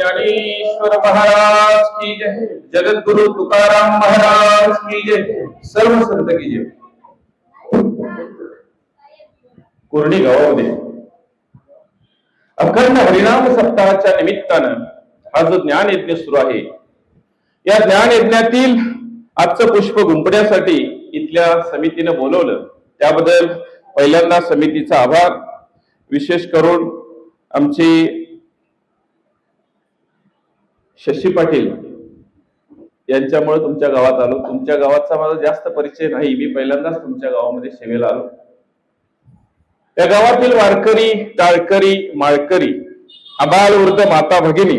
ज्ञानेश्वर महाराज की जय, जगद्गुरु तुकाराम महाराज की जय, सर्व संत की जय. कुर्डी गावामध्ये अखंड हरिनाम सप्ताहाच्या निमित्तानं हा जो ज्ञान यज्ञ सुरू आहे, या ज्ञान यज्ञातील आजचं पुष्प गुंफण्यासाठी इथल्या समितीनं बोलवलं, त्याबद्दल पहिल्यांदा समितीचा आभार. विशेष करून आमचे शशी पाटील यांच्यामुळे तुमच्या गावात आलो. तुमच्या गावाचा माझा जास्त परिचय नाही, मी पहिल्यांदाच तुमच्या गावामध्ये सेवेला आलो. या गावातील वारकरी, टाळकरी, माळकरी, आबाल, वृद्ध, माता भगिनी,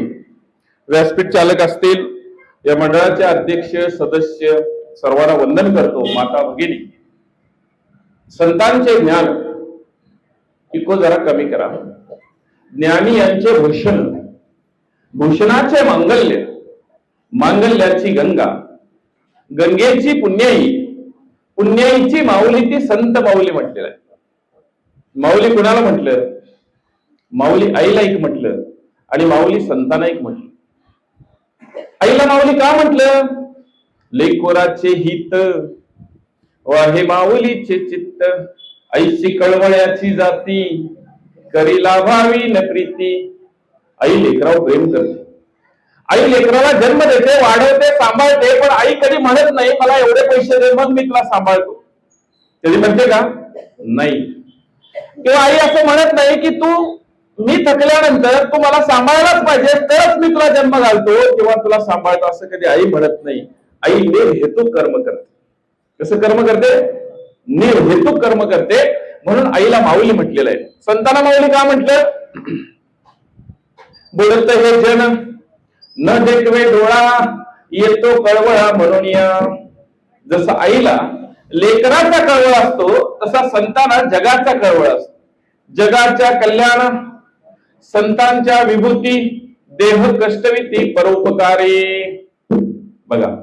व्यासपीठ चालक असतील, या मंडळाचे अध्यक्ष, सदस्य, सर्वांना वंदन करतो. माता भगिनी, संतांचे ज्ञान इको जरा कमी करा. ज्ञानी यांचे भूषण, भूषणाचे मांगल्य, मांगल्याची गंगा, गंगेची पुण्याई, पुण्याईची माऊली ती संत माऊली म्हटलेलं आहे. माऊली कुणाला म्हटलं? माऊली आईला एक म्हटलं आणि माऊली संतांना एक म्हटलं. आईला माऊली का म्हटलं? लेकोराचे हित वाहे माऊलीचे चित्त, ऐशी कळवळ्याची जाती, करी लाभावी न प्रीती. आई लेकरावर प्रेम करते, आई लेकराला जन्म देते, वाढवते, सांभाळते, पण आई कधी म्हणत नाही मला एवढे पैसे दे मग मी तुला सांभाळतो. कधी म्हणते का? नाही. किंवा आई असं म्हणत नाही की तू, मी थकल्यानंतर तू मला सांभाळलाच पाहिजे तरच मी तुला जन्म घालतो किंवा तुला सांभाळतो, असं कधी आई म्हणत नाही. आई निर्हेतुक कर्म करते. कसं कर्म करते? निर्हेतुक कर्म करते. म्हणून आईला माऊली म्हटलेलं आहे. संतांना माऊली का म्हटलं? बोलत हे जन न देखवे डोळा, येतो कळवळा म्हणून या. जसं आईला लेकराचा कळवळ असतो, तसा संतांना जगाचा कळवळ असतो. जगाच्या कल्याण, संतांच्या विभूती, देह कष्टविती परोपकारी. बघा,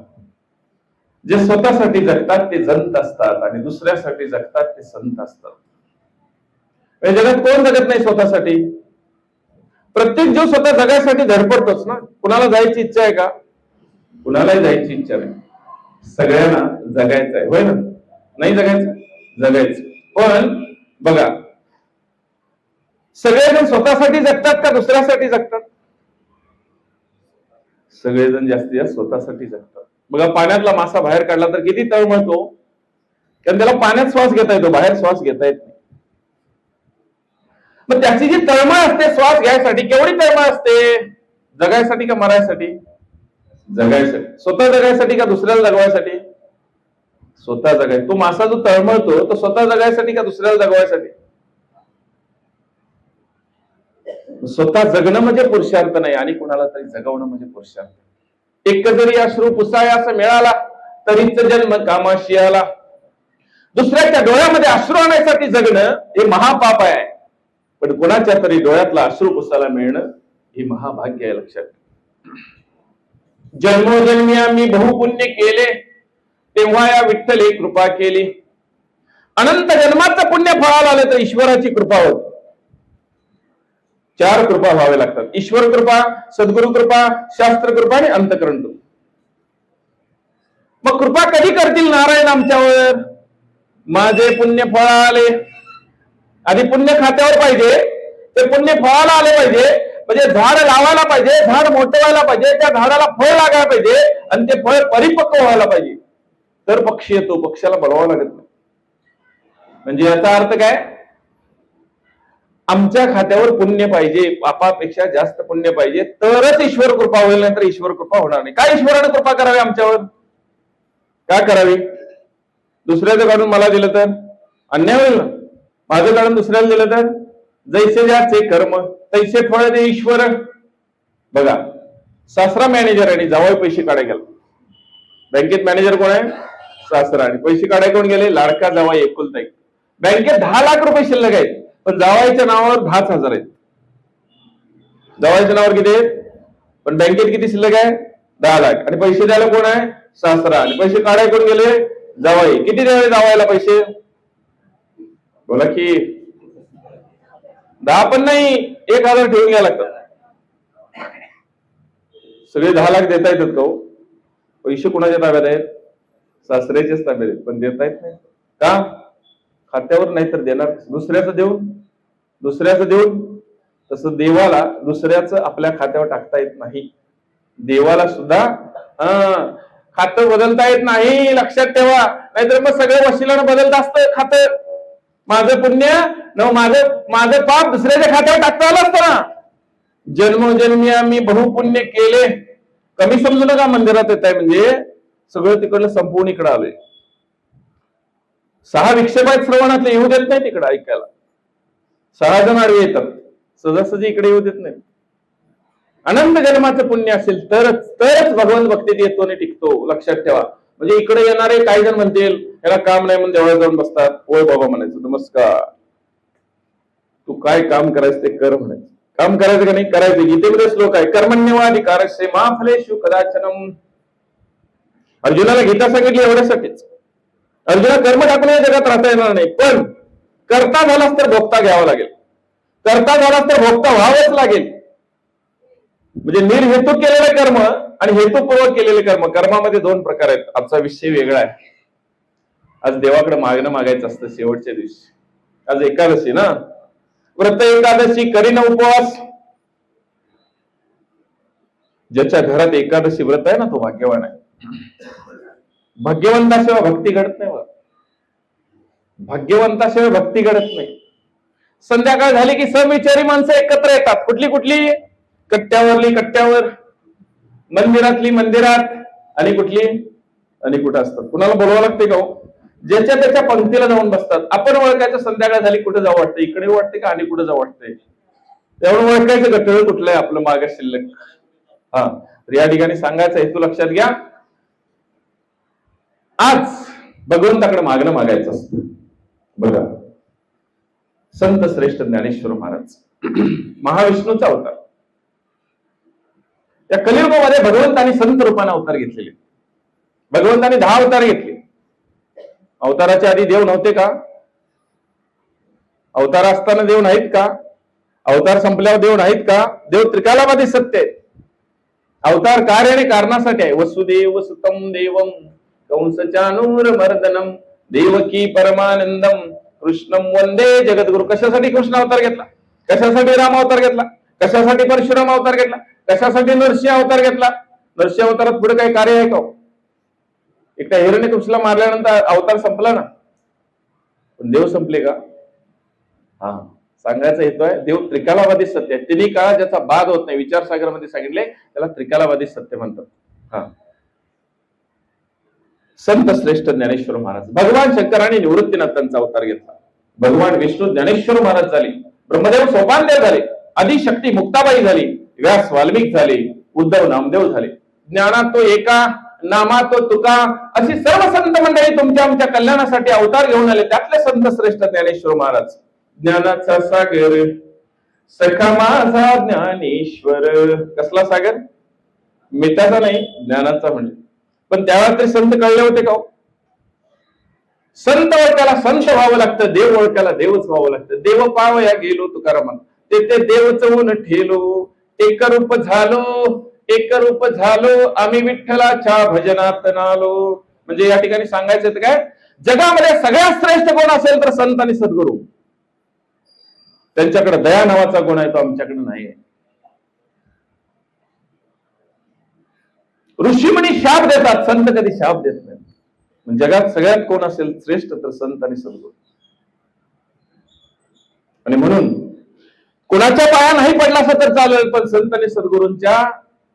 जे स्वतःसाठी जगतात ते जंत असतात आणि दुसऱ्यासाठी जगतात ते संत असतात. जगात कोण जगत नाही स्वतःसाठी? प्रत्येक जीव स्वतः जगायसाठी धडपडतोच ना. कुणाला जायची इच्छा आहे का? कुणालाही जायची इच्छा नाही. सगळ्यांना जगायचं आहे, होय ना? नाही जगायचं? जगायचं. पण बघा, सगळेजण स्वतःसाठी जगतात का दुसऱ्यासाठी जगतात? सगळेजण जास्तीत जास्त स्वतःसाठी जगतात. बघा, पाण्यातला मासा बाहेर काढला तर किती तळमळतो, कारण त्याला पाण्यात श्वास घेता येतो, बाहेर श्वास घेता येत नाही. मग त्याची जी तळमळ असते श्वास घ्यायसाठी, केवढी तळमळ असते? जगायसाठी का मरायसाठी? जगायसाठी. स्वतः जगायसाठी का दुसऱ्याला जगवायसाठी? स्वतः जगाय. तो मासा जो तळमळतो तो स्वतः जगायसाठी का दुसऱ्याला जगवायसाठी? स्वतः जगणं म्हणजे पुरुषार्थ नाही आणि कुणाला तरी जगवणं म्हणजे पुरुषार्थ. एक जरी अश्रू पुसायास मिळाला तरीच जन्म कामाशी आला. दुसऱ्याच्या डोळ्यामध्ये अश्रू आणण्यासाठी जगणं हे महापाप आहे, पण कुणाच्या तरी डोळ्यातला अश्रू पुसायला मिळणं हे महाभाग्य आहे. लक्षात. जन्मोजन्मी आम्ही बहुपुण्य केले, तेव्हा या विठ्ठले कृपा केली. अनंत जन्माचं पुण्य फळाला आलं तर ईश्वराची कृपा होत. 4 कृपा व्हावे लागतात: ईश्वर कृपा, सद्गुरु कृपा, शास्त्र कृपा आणि अंतकरण कृपा. मग कृपा कधी करतील नारायण आमच्यावर? माझे पुण्य फळाले. आधी पुण्य खात्यावर पाहिजे, ते पुण्य फळाला आले पाहिजे. म्हणजे झाड लावायला पाहिजे, झाड मोठं व्हायला पाहिजे, त्या झाडाला फळ लागायला पाहिजे आणि ते फळ परिपक्व व्हायला पाहिजे, तर पक्ष येतो. पक्षाला बोलवावं लागत नाही. म्हणजे याचा अर्थ काय? आमच्या खात्यावर पुण्य पाहिजे, पापापेक्षा जास्त पुण्य पाहिजे, तरच ईश्वर कृपा होईल, नाही तर ईश्वर कृपा होणार नाही. काय ईश्वराने कृपा करावी आमच्यावर? काय करावी? दुसऱ्याचं काढून मला दिलं तर अन्याय होईल ना. माझं काढून दुसऱ्याला दिलं तर जैसे ज्याचे कर्म तैसे फळ दे ईश्वर. बघा, सासरा मॅनेजर आणि जावई पैसे काढाय गेला. बँकेत मॅनेजर कोण आहे? सासरा. आणि पैसे काढाय कोण गेले? लाडका जावाई, एकुलता एक. बँकेत 10 लाख रुपये शिल्लक आहेत, पण जावाईच्या नावावर 10,000 आहेत. जावाईच्या नावावर किती आहेत? पण बँकेत किती शिल्लक आहे? 10 लाख. आणि पैसे द्यायला कोण आहे? सासरा. आणि पैसे काढाय कोण गेले? जावाई. किती द्यावे जावायला पैसे? बोला की 10 पण नाही, 1,000 ठेवून घ्यायला लागतात. सगळे 10 लाख देता येतात का हो? पैसे कोणाच्या ताब्यात आहेत? सासऱ्याच्याच ताब्यात आहेत, पण देता येत नाही का? खात्यावर नाही तर देणार दुसऱ्याचं देऊन तसं देवाला दुसऱ्याचं आपल्या खात्यावर टाकता येत नाही. देवाला सुद्धा खातं बदलता येत नाही, लक्षात ठेवा. नाहीतर मग सगळं वशिलानं बदलत असतं खातं. माझं पुण्य न माझं पाप दुसऱ्याच्या खात्यावर टाकता आलं असतं ना. जन्मोजन्मी आम्ही बहुपुण्य केले. कमी समजू नका मंदिरात येत आहे म्हणजे सगळं तिकडलं संपूर्ण इकडं आलंय. 6 विक्षेप आहेत श्रवणातले, येऊ देत नाही तिकडं ऐकायला. 6 जण आडवे येतात, सहजासहजी इकडे येऊ देत नाही. अनंत जन्माचं पुण्य असेल तरच भगवंत भक्तीत येतो आणि टिकतो, लक्षात ठेवा. म्हणजे इकडे येणारे काही जण म्हणतील याला काम नाही म्हणून देवळात जाऊन बसतात. होय बाबा म्हणायचं, नमस्कार, तू काय काम करायचं ते कर म्हणायचं. काम करायचं का नाही? करायचं. गीतेमध्ये श्लोक आहे, कर्मण्यवाधिकारस्य मा फलेषु कदाचनम. अर्जुनाला गीता सांगितली एवढ्यासाठीच. अर्जुना कर्म टाकून या जगात राहता येणार नाही, पण करता झालास तर भोगता घ्यावा लागेल. करता झालास तर भोगता व्हावंच लागेल. म्हणजे निर्हेतुक केलेले कर्म आणि हेतुपूर्वक केलेले कर्म, कर्मामध्ये 2 प्रकार आहेत. आजचा विषय वेगळा आहे. आज देवाकडे मागायचं असतं शेवटच्या दिवशी. आज एकादशी ना, व्रत एकादशी करीन उपवास. ज्याच्या घरात एकादशी व्रत आहे ना तो भाग्यवान आहे. भाग्यवंताशिवाय भक्ती घडत नाही. भाग्यवंताशिवाय भक्ती घडत नाही. संध्याकाळ झाली की समविचारी माणसं एकत्र येतात. कुठली कट्ट्यावर, मंदिरातली मंदिरात, आणि कुठं असतात. कुणाला बोलवावं लागते का हो? ज्याच्या त्याच्या पंक्तीला जाऊन बसतात. आपण ओळखायचं संध्याकाळ झाली कुठे जावं वाटतं, इकडे वाटते का आणि कुठे जावं वाटतंय. त्यामुळे ओळखायचं गट्टळ कुठलं आहे आपलं मागे शिल्लक. तर या ठिकाणी सांगायचं हेतू लक्षात घ्या. आज भगवंताकडे मागायचं असतं. बघा, संत श्रेष्ठ ज्ञानेश्वर महाराज महाविष्णूचा अवतार. या कलियुगामध्ये भगवंतांनी संत रूपाने अवतार घेतलेले. भगवंतांनी 10 अवतार घेतले. अवताराच्या आधी देव नव्हते का? अवतार असताना देव नाहीत का? अवतार संपल्यावर देव नाहीत का? देव त्रिकालामध्ये सत्य आहे. अवतार कार्य आणि कारणासाठी आहे. वसुदेव सुतम देवम कंसचानूरमर्दनम देवकी परमानंदम कृष्णम वंदे जगद्गुरु. कशासाठी कृष्ण अवतार घेतला? कशासाठी राम अवतार घेतला? कशासाठी परशुराम अवतार घेतला? कशासाठी नरसिंह अवतार घेतला? नरसिंह अवतारात पुढे काही कार्य आहे का? एकटा हिरण्यकशिपूला मारल्यानंतर अवतार संपला ना, पण देव संपले का? सांगायचा हेतू आहे देव त्रिकालावादी सत्य आहे. तिन्ही काळ ज्याचा बाद होत नाही, विचारसागरामध्ये सांगितले त्याला त्रिकालावादी सत्य म्हणतात. संत श्रेष्ठ ज्ञानेश्वर महाराज. भगवान शंकरांनी निवृत्तीनाथांचा अवतार घेतला. भगवान विष्णू ज्ञानेश्वर महाराज झाले. ब्रह्मदेव सोपानदेव झाले. आदिशक्ती मुक्ताबाई झाली. व्यास वाल्मिक झाले. उद्धव नामदेव झाले. ज्ञानात तो एका, नामात तो तुका, अशी सर्व संत मंडळी तुमच्या आमच्या कल्याणासाठी अवतार घेऊन आले. त्यातले संत श्रेष्ठ ज्ञानेश्वर महाराज. ज्ञानाचा सागर सखा माझा ज्ञानेश्वर. कसला सागर? मिठाचा नाही, ज्ञानाचा. म्हणजे पण त्यावेळेला ते संत कळले होते का? संत ओळखायला संत व्हावं लागतं, देव ओळखायला देवच व्हावं लागतं. देव पावया गेलो तुकाराम, ते देव चवून ठेलो, एकरूप झालो आम्ही विठ्ठलाच्या भजनात नालो. म्हणजे या ठिकाणी सांगायचं काय, जगामध्ये सगळ्यात श्रेष्ठ कोण असेल तर संत आणि सद्गुरू. त्यांच्याकडे दया नावाचा गुण आहे, तो आमच्याकडे नाही. ऋषीमुनी शाप देतात, संत कधी शाप देत नाही. जगात सगळ्यात कोण असेल श्रेष्ठ तर संत आणि सद्गुरू. आणि म्हणून कुणाच्या पाया नाही पडला असं तर चालेल, पण संत आणि सद्गुरूंच्या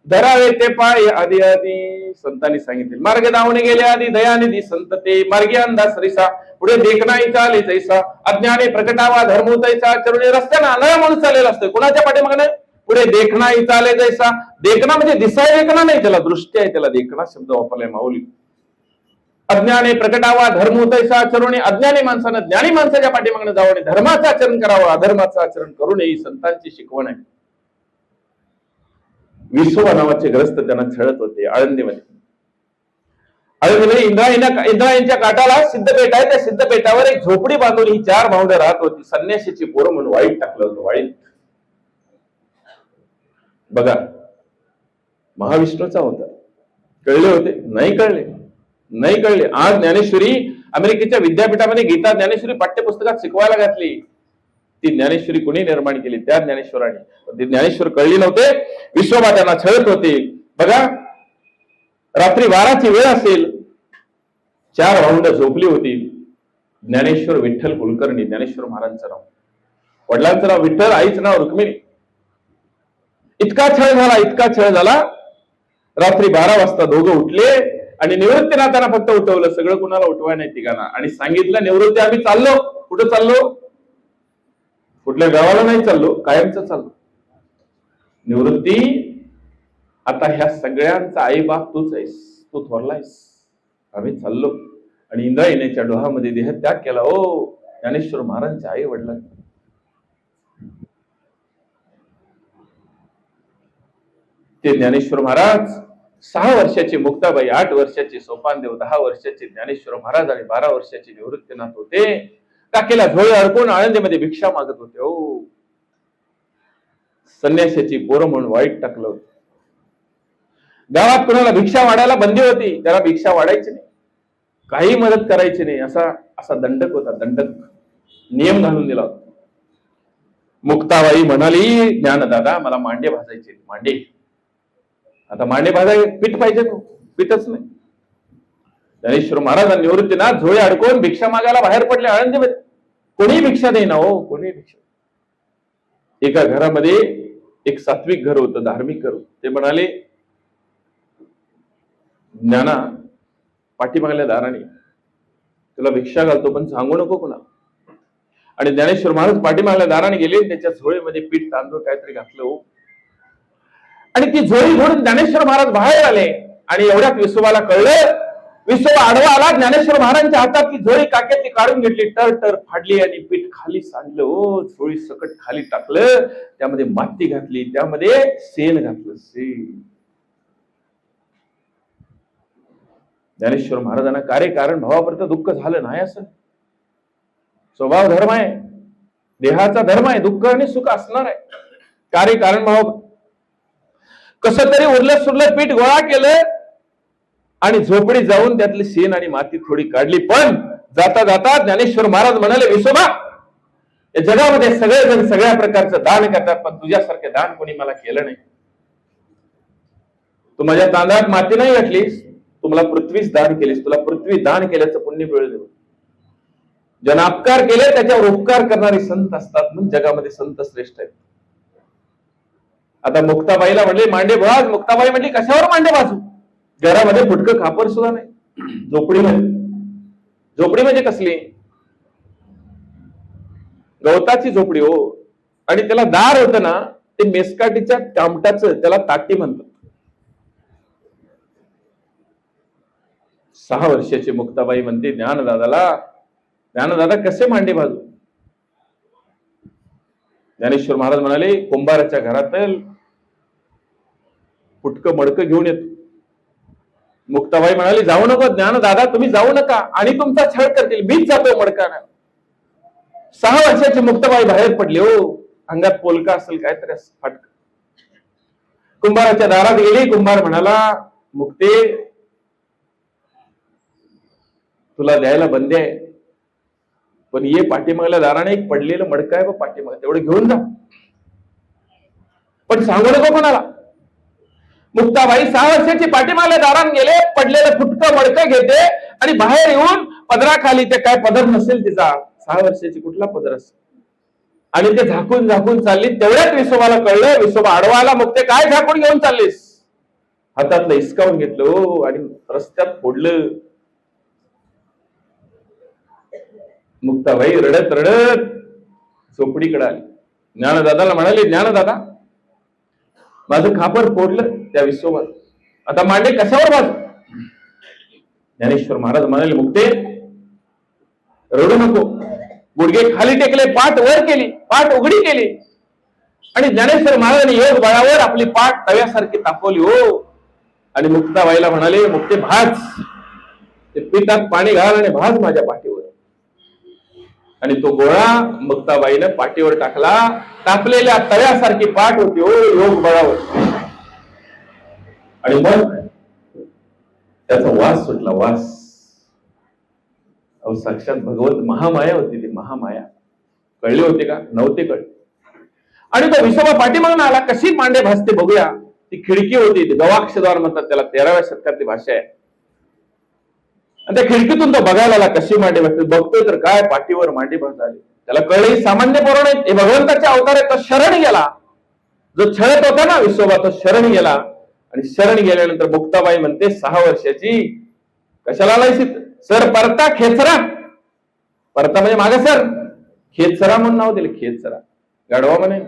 धरावे ते पाय आधी आधी संतांनी सांगितले. मार्ग दावणे गेले आधी दयानिधी संत ते, मार्गी अंधा सरिसा पुढे देखणाई चाले जैसा, अज्ञाने प्रकटावा धर्म तैसा. चरुणी रस्त्यानं आंधळा माणूस चाललेला असतोय, कुणाच्या पाठीमागणे? पुढे देखणाई चाले जैसा. देखणा म्हणजे दिसाय देखणा नाही, त्याला दृष्टी आहे, त्याला देखणा शब्द वापरलाय माऊली. अज्ञाने प्रकटावा धर्म तैसा. चरुणी अज्ञानी माणसानं ज्ञानी माणसाच्या पाठीमागणे जावं, धर्माचं आचरण करावं, अधर्माचं आचरण करू नये, ही संतांची शिकवण आहे. विसोबा नावाचे ग्रस्त त्यांना छळत होते आळंदीमध्ये. इंद्रायणीच्या काठाला सिद्धपेठ आहे, त्या सिद्धपेठावर एक झोपडी बांधून ही 4 भावंड राहत होती. संन्याशीची पोरं म्हणून वाईट टाकलं होतं. वाईट बघा, महाविष्णूचा होता. कळले होते? नाही कळले. आज ज्ञानेश्वरी अमेरिकेच्या विद्यापीठामध्ये गीता ज्ञानेश्वरी पाठ्यपुस्तकात शिकवायला घातली. ती ज्ञानेश्वरी कोणी निर्माण केली? त्या ज्ञानेश्वराने. ते ज्ञानेश्वर कळली नव्हते, विश्वभा त्यांना छळत होते. बघा, रात्री 12ची वेळ असेल, 4 भावंड झोपली होती. ज्ञानेश्वर विठ्ठल कुलकर्णी, ज्ञानेश्वर महाराजांचं नाव, वडिलांचं नाव विठ्ठल, आईचं नाव रुक्मिणी. इतका छळ झाला. रात्री 12 वाजता दोघं उठले आणि निवृत्तीनाथांना फक्त उठवलं, सगळं कुणाला उठवाय नाही तिघांना, आणि सांगितलं, निवृत्ती आम्ही चाललो. कुठं चाललो? कुठल्या गावाला नाही चाललो, कायमचं चाललो. निवृत्ती, आता ह्या सगळ्यांचा आई बाप तूच आहेस, तू थोरलायस, आम्ही चाललो. आणि इंद्रायणीच्या डोहामध्ये देहत्याग केला. ओ ज्ञानेश्वर महाराजांच्या आई वडिलांनी. ते ज्ञानेश्वर महाराज 6 वर्षाचे मुक्ताबाई, 8 वर्षाचे सोपानदेव, 10 वर्षाचे ज्ञानेश्वर महाराज आणि 12 वर्षाचे निवृत्तीनाथ होते. काकेला झोळे अडकून आळंदीमध्ये भिक्षा मागत होते. ओ संन्याशाची पोरं म्हणून वाईट टाकलं होतं. गावात कोणाला भिक्षा वाढायला बंदी होती, त्याला भिक्षा वाढायची नाही, काही मदत करायची नाही, असा दंडक होता. दंडक नियम घालून दिला होता. मुक्ताबाई म्हणाली, ज्ञानदादा मला मांडे भाजायचे. मांडे, आता मांडे भाजाय पीठ पाहिजे, पीठच नाही. ज्ञानेश्वर महाराज निवृत्तीनाथ झोळे अडकून भिक्षा मागायला बाहेर पडले आळंदीमध्ये. कोणी भिक्षा देईना हो, कोणी भिक्षा. एका घरामध्ये एक सात्विक घर होतं, धार्मिक घर होतं. ते म्हणाले, ज्ञाना पाठीमागल्या दाराने तुला भिक्षा घालतो, पण सांगू नको कुणा. आणि ज्ञानेश्वर महाराज पाठीमागल्या दाराने गेले, त्याच्या झोळीमध्ये पीठ तांदूळ काहीतरी घातलं हो. आणि ती झोळी घोडून ज्ञानेश्वर महाराज बाहेर आले. आणि एवढ्यात विसोबाला कळलं. विसोबा आडवा आला, ज्ञानेश्वर महाराजांच्या हातातली झोळी काक्यातली काढून घेतली, टर फाडली आणि पीठ खाली सांडलं. ओ झोळी सकट खाली टाकलं, त्यामध्ये माती घातली, त्यामध्ये शेण घातलं. शेण. ज्ञानेश्वर महाराजांना कारण भावापर्यंत दुःख झालं नाही. असं स्वभाव धर्म आहे, देहाचा धर्म आहे, दुःख आणि सुख असणार आहे. कारण भाव. कसं तरी उरलं सुरलं पीठ गोळा केलं आणि झोपडी जाऊन त्यातली शेण आणि माती थोडी काढली. पण जाता जाता ज्ञानेश्वर महाराज म्हणाले, विसोबा, या जगामध्ये सगळेजण सगळ्या प्रकारचं दान करतात, पण तुझ्यासारखे दान कोणी मला केलं नाही. तू माझ्या तांदळात माती नाही घातलीस, तू मला पृथ्वीच दान केलीस. तुला पृथ्वी दान केल्याचं पुण्य मिळेल. ज्यांना अपकार केले त्याच्यावर उपकार करणारे संत असतात, म्हणून जगामध्ये संत श्रेष्ठ आहेत. आता मुक्ताबाईला म्हणले मांडे भाज. मुक्ताबाई म्हणली, कशावर मांडे भाजू? घरामध्ये फुटकं खापर सुद्धा नाही. झोपडी म्हणजे कसली? गवताची झोपडी हो. आणि त्याला दार होतं ना, ते मेसकाटीच्या कामटाचं, त्याला ताटी म्हणतात. 6 वर्षाची मुक्ताबाई म्हणते ज्ञानदादा कसे मांडे भाजू? ज्ञानेश्वर महाराज म्हणाले, कुंभाराच्या घरातील फुटकं मडकं घेऊन येतो. मुक्ताबाई म्हणाली, जाऊ नको ज्ञानदादा, तुम्ही जाऊ नका, आणि तुमचा छळ करतील, मीच जातो मडकाना. 6 वर्षाची मुक्ताबाई बाहेर पडली हो. अंगात पोलका असेल काहीतरी फाटक. कुंभाराच्या दारात गेली. कुंभार म्हणाला, मुक्ते, तुला द्यायला बंदी आहे, पण ये पाठीमागल्या दाराने एक पडलेलं मडकं आहे, पाठीमाग तेवढं घेऊन जा, पण सांगू नको कोणाला. मुक्ताबाई 6 वर्षाची पाठीमागल्या दारान गेले, पडलेलं फुटकं मडकं घेते आणि बाहेर येऊन पदराखाली, ते काय पदर नसेल तिचा, 6 वर्षाची कुठला पदर असेल, आणि ते झाकून चालली. तेवढ्यात विसोबाला कळलं. विसोबा आडवा आला. मुक्ते, काय झाकून घेऊन चाललीस? हातातलं हिसकावून घेतलं हो आणि रस्त्यात फोडलं. मुक्ताबाई रडत झोपडीकडे आली. ज्ञानदादाला म्हणाले, ज्ञानदादा, माझं खापर फोडलं त्या विसोबा, आता मांडे कशावर भाजू? ज्ञानेश्वर महाराज म्हणाले, मुक्ते, रडू नको. गुडघे खाली टेकले, पाठ वर केली, पाठ उघडी केली, आणि ज्ञानेश्वर महाराजांनी योग बळावर आपली पाठ तव्यासारखी तापवली हो. आणि मुक्ताबाईला म्हणाले, मुक्ते, भाज, ते पिठात पाणी घाल आणि भाज माझ्या पाठीवर. आणि तो गोळा मुक्ताबाईनं पाठीवर टाकला. तापलेल्या तव्यासारखी पाठ होती हो योग बळावर. आणि मग त्याचा वास सुटला, वास. अहो साक्षात भगवत महामाया होती ती, महामाया. कळली होती का? नव्हते कळले. आणि तो विसोबा पाठीमागून आला, कशी मांडे भासते बघूया. ती खिडकी होती, गवाक्षद्वार म्हणतात त्याला, 13व्या शतकातली भाषा आहे. आणि त्या खिडकीतून तो बघायला आला कशी मांडे भासते. बघतोय तर काय पाठीवर मांडे भास झाली. त्याला कळलं सामान्य पोरं नाहीत, हे भगवंताचे अवतार आहे. तो शरण गेला, जो छळत होता ना विसोबा, तो शरण गेला. आणि शरण गेल्यानंतर मुक्ताबाई म्हणते 6 वर्षाची, कशाला आलायस? सर परता खेचरा. परता म्हणजे मागे सर, खेचरा म्हणून नाव दिले, खेचरा. गाढवा म्हणे.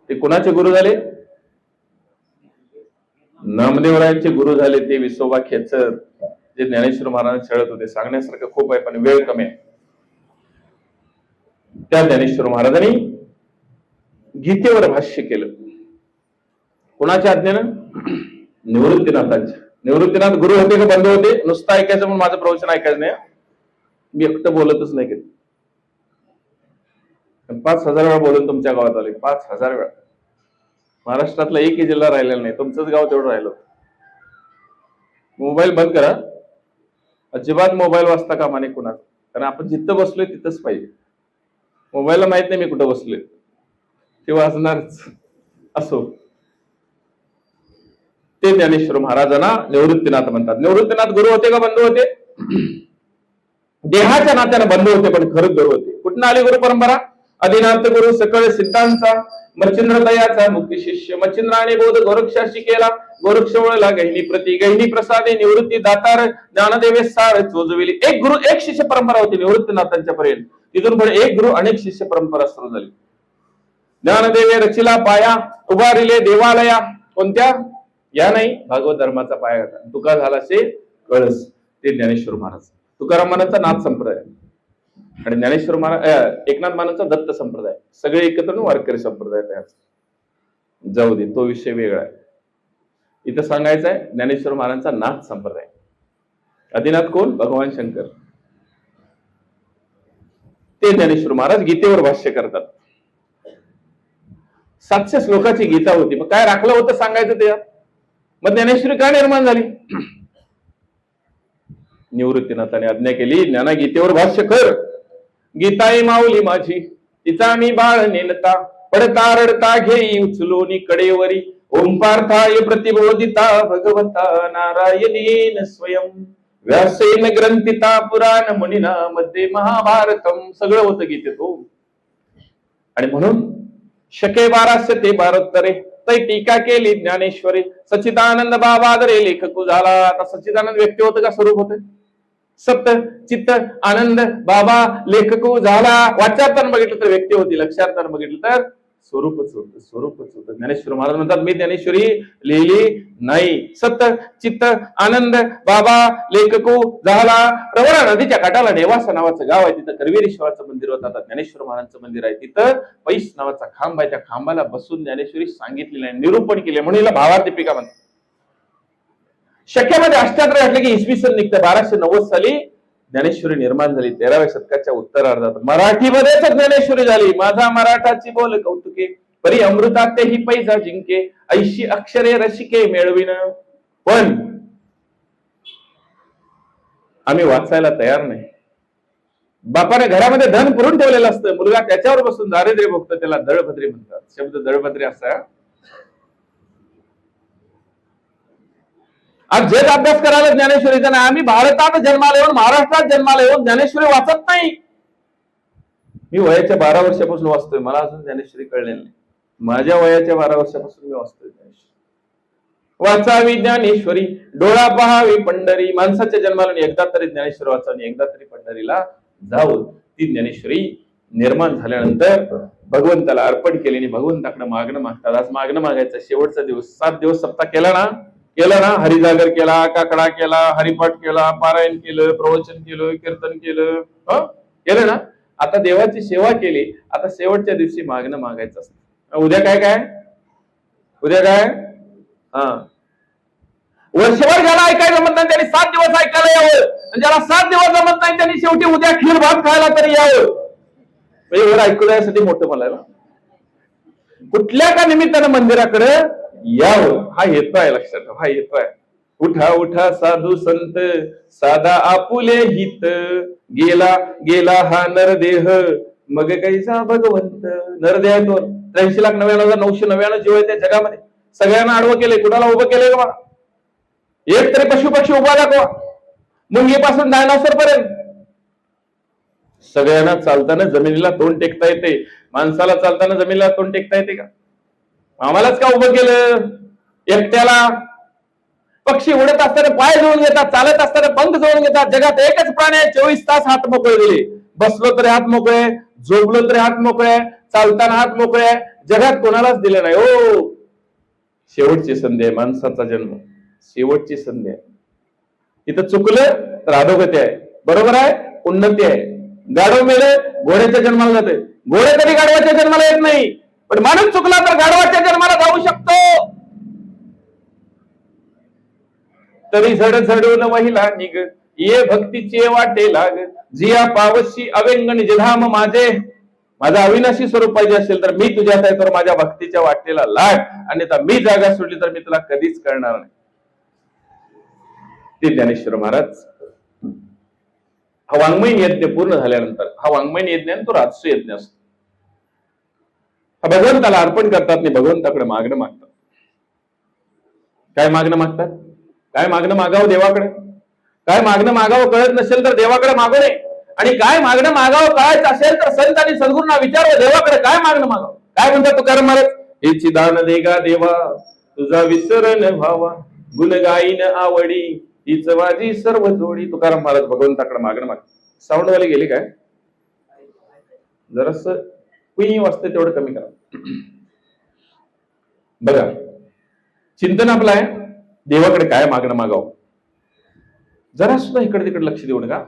ते कुणाचे गुरु झाले? नामदेवरायांचे गुरु झाले ते विसोबा खेचर, जे ज्ञानेश्वर महाराज छळत होते. सांगण्यासारखं खूप आहे पण वेळ कमी आहे. त्या ज्ञानेश्वर महाराजांनी गीतेवर भाष्य केलं. कुणाच्या आज्ञेनं? निवृत्तीनाथांच्या. निवृत्तीनाथ गुरु होते का बंधू होते? नुसतं ऐकायचं म्हणून माझं प्रवचन ऐकायचं नाही. मी एकटं बोलतच नाही कधी. 5000 वेळा बोलून तुमच्या गावात आले, 5000 वेळा. महाराष्ट्रातला एकही जिल्हा राहिलेला नाही, तुमचंच गाव तेवढं राहिलं. मोबाईल बंद करा, अजिबात मोबाईल वाचता कामा नये कुणाचा. कारण आपण जिथं बसलोय तिथंच पाहिजे. मोबाईलला माहित नाही मी कुठं बसलोय, ते वाजणारच. असो, ते ज्ञानेश्वर महाराजांना निवृत्तीनाथ म्हणतात. निवृत्तीनाथ गुरु होते का बंधू होते? देहाच्या नात्याने बंधू होते पण खरंच गुरु होते. कुठून आली गुरु परंपरा? आदिनाथ गुरु सकळ सिद्धांचा, मच्छिंद्र दयाचा मुक्ती शिष्य. मच्छिंद्राने बोध गोरक्षाशी केला, गोरक्ष वळला गहिनी प्रती, गहिनी प्रसादे निवृत्ती दातार, ज्ञानदेवे सार चोजविली. एक गुरु एक शिष्य परंपरा होती निवृत्तीनाथांच्या पर्यंत. तिथून पुढे एक गुरु अनेक शिष्य परंपरा सुरू झाली. ज्ञानदेवे रचिला पाया, उभारिले देवालया. कोणत्या? या नाही, भागवत धर्माचा पाया घातला. तुका झाला से कळस, ते ज्ञानेश्वर महाराज. तुकाराम महाराजांचा नाथ संप्रदाय आणि ज्ञानेश्वर महाराज एकनाथ महाराजांचा दत्त संप्रदाय, सगळे एकत्र वारकरी संप्रदाय तयार. जाऊ दे, तो विषय वेगळा आहे. इथं सांगायचं आहे ज्ञानेश्वर महाराजांचा नाथ संप्रदाय. आदिनाथ कोण? भगवान शंकर. ते ज्ञानेश्वर महाराज गीतेवर भाष्य करतात. 700 श्लोकाची गीता होती. मग काय राखलं होतं सांगायचं त्यात? मग ज्ञानेश्वरी का निर्माण झाली? निवृत्तीनाथाने आज्ञा केली, ज्ञाना गीतेवर भाष्य कर. गीताई माऊली माझी, तिचा मी बाळ नेनता, पडता रडता घेई उचलोनी कडेवरी. ओंपार्थाय प्रतिबोधिता भगवता नारायणेन स्वयं, व्यासेन ग्रंथिता पुराण मुनिना मध्ये महाभारतम. सगळं होतं गीतेत हो. आणि म्हणून शके 1200 ते 12 तै टीका केली ज्ञानेश्वरी. सच्चिदानंद बाबादरे लेखक झाला. आता सच्चिदानंद व्यक्ती होतं का स्वरूप होतं? सप्त चित्त आनंद बाबा लेखक झाला. वाच्यार्थानं बघितलं तर व्यक्ती होती, लक्षार्थानं बघितलं तर स्वरूपच होतं, स्वरूपच होतं. ज्ञानेश्वर महाराज म्हणतात मी ज्ञानेश्वरी लिहिली नाही. सत्य चित्त आनंद बाबा लेखक झाला. प्रवरा नदीच्या काठाला नेवासा नावाचं गाव आहे, तिथं करवीरेश्वराचं मंदिर होतं. आता ज्ञानेश्वर महाराजांचं मंदिर आहे तिथं. पैस नावाचा खांब आहे, त्या खांबाला बसून ज्ञानेश्वरी सांगितलेली आहे, निरूपण केले, म्हणून हिला भावादीपिका म्हणतात. शक्यामध्ये अष्टाध्यायी घातले की इसवी सन निघतं. 1290 साली ज्ञानेश्वरी निर्माण झाली. 13व्या शतकाच्या उत्तरार्धात मराठीमध्येच ज्ञानेश्वरी झाली. माझा मराठाची बोल कौतुके, परी अमृतात तेही पैजा जिंके, 80 अक्षरे रसिके मिळविन. पण आम्ही वाचायला तयार नाही. बापाने घरामध्ये धन पुरून ठेवलेलं असतं, मुलगा त्याच्यावर बसून दारिद्र्य भोगतो, त्याला दळभद्री म्हणतात. शब्द दळभद्री असा. आज जग अभ्यास करायला ज्ञानेश्वरीचा नाही. आम्ही भारतात जन्माला येऊन, महाराष्ट्रात जन्माला येऊन ज्ञानेश्वरी वाचत नाही. मी वयाच्या 12 वर्षापासून वाचतोय, मला अजून ज्ञानेश्वरी कळलेली नाही. माझ्या वयाच्या 12 वर्षापासून मी वाचतोय ज्ञानेश्वरी. वाचावी ज्ञानेश्वरी, डोळा पहावी पंढरी. माणसाच्या जन्माला एकदा तरी ज्ञानेश्वरी वाचावी, एकदा तरी पंढरीला जाऊन. ती ज्ञानेश्वरी निर्माण झाल्यानंतर भगवंताला अर्पण केली आणि भगवंताकडे मागणं मागतात. आज मागणं मागायचं शेवटचा दिवस. 7 दिवस सप्ताह केला ना, हरिजागर केला, काकडा केला, हरिपाठ केला, पारायण केलं, प्रवचन केलं, कीर्तन केलं, केलं ना. आता देवाची सेवा केली. आता शेवटच्या दिवशी मागणं मागायचं असतं. उद्या काय काय? उद्या काय? वर्षभर ज्याला ऐकायला जमत नाही त्यांनी 7 दिवस ऐकायला यावं, आणि ज्याला 7 दिवस जमत नाही त्यांनी शेवटी उद्या खीर भात खायला तरी यावं. म्हणजे वर ऐकू जायसाठी मोठं मला कुठल्या का निमित्तानं मंदिराकडे यावं, हा हेतू आहे, लक्षात ठेवा, हा हेतू आहे. उठा उठा साधू संत, साधा आपुले हित, गेला गेला हा नरदेह, मग कैसा भगवंत. नरदेह आहे तो 83,99,999 जीव आहे त्या जगामध्ये. सगळ्यांना आडवं केलंय, कुणाला उभं केलंय का? एक तरी पशु पक्षी उभा दाखवा, मुंगीपासून डायनासोर पर्यंत. सगळ्यांना चालताना जमिनीला तोंड टेकता येते, माणसाला चालताना जमिनीला तोंड टेकता येते का? आम्हालाच का उभं केलं एकट्याला? पक्षी उडत असताना पाय जोडून घेतात, चालत असताना पंख जोडून घेतात. जगात एकच प्राणी आहे 24 तास हात मोकळे दिले. बसलो तरी हात मोकळे, झोपलो तरी हात मोकळे, चालताना हात मोकळे. जगात कोणालाच दिले नाही. हो, शेवटची संधी आहे माणसाचा जन्म, शेवटची संधी आहे. इथं चुकलं तर अधोगती आहे, बरोबर आहे उन्नती आहे. गाढव मेले घोड्याच्या जन्माला जाते, घोडे कधी गाढवाच्या जन्माला येत नाही. पण माणूस चुकला तर गाढवाच्या जन्माला जाऊ शकतो. तरी झड झडून वहिला निघ, ये भक्तीचे वाटे लाग, जिया पावशी अव्यंग निजधाम माझे. माझा अविनाशी स्वरूप पाहिजे असेल तर मी तुझ्यात आहे, तर माझ्या भक्तीच्या वाटेला लाग. आणि मी जागा सोडली तर मी तुला कधीच कळणार नाही. ते ज्ञानेश्वर महाराज. हा वाङ्मयीन यज्ञ पूर्ण झाल्यानंतर, हा वाङ्मयीन यज्ञ तो राजसू यज्ञ असतो. हा भगवंताला अर्पण करतात आणि भगवंताकडे मागणं मागतात. काय मागणं मागतात? काय मागणं मागावं देवाकडे? काय मागणं मागावं कळत नसेल तर देवाकडे मागू नये. आणि काय मागणं मागावं कळायचं असेल तर संत आणि सद्गुरूंना विचारावं, देवाकडे काय मागणं मागावं. काय म्हणतात तुकाराम महाराज? हेची दान देगा देवा, तुझा विसरण व्हावा, गुण गाईन आवडी, हीच माझी सर्व जोडी. तुकाराम महाराज भगवंताकडे मागणं मागतात. साऊंड वाले गेले काय? जरास कुई वाजते तेवढं कमी करा. बघा, चिंतन आपलं आहे देवाकडे काय मागणं मागावं. जरा सुद्धा इकडे तिकडे लक्ष देऊ नका.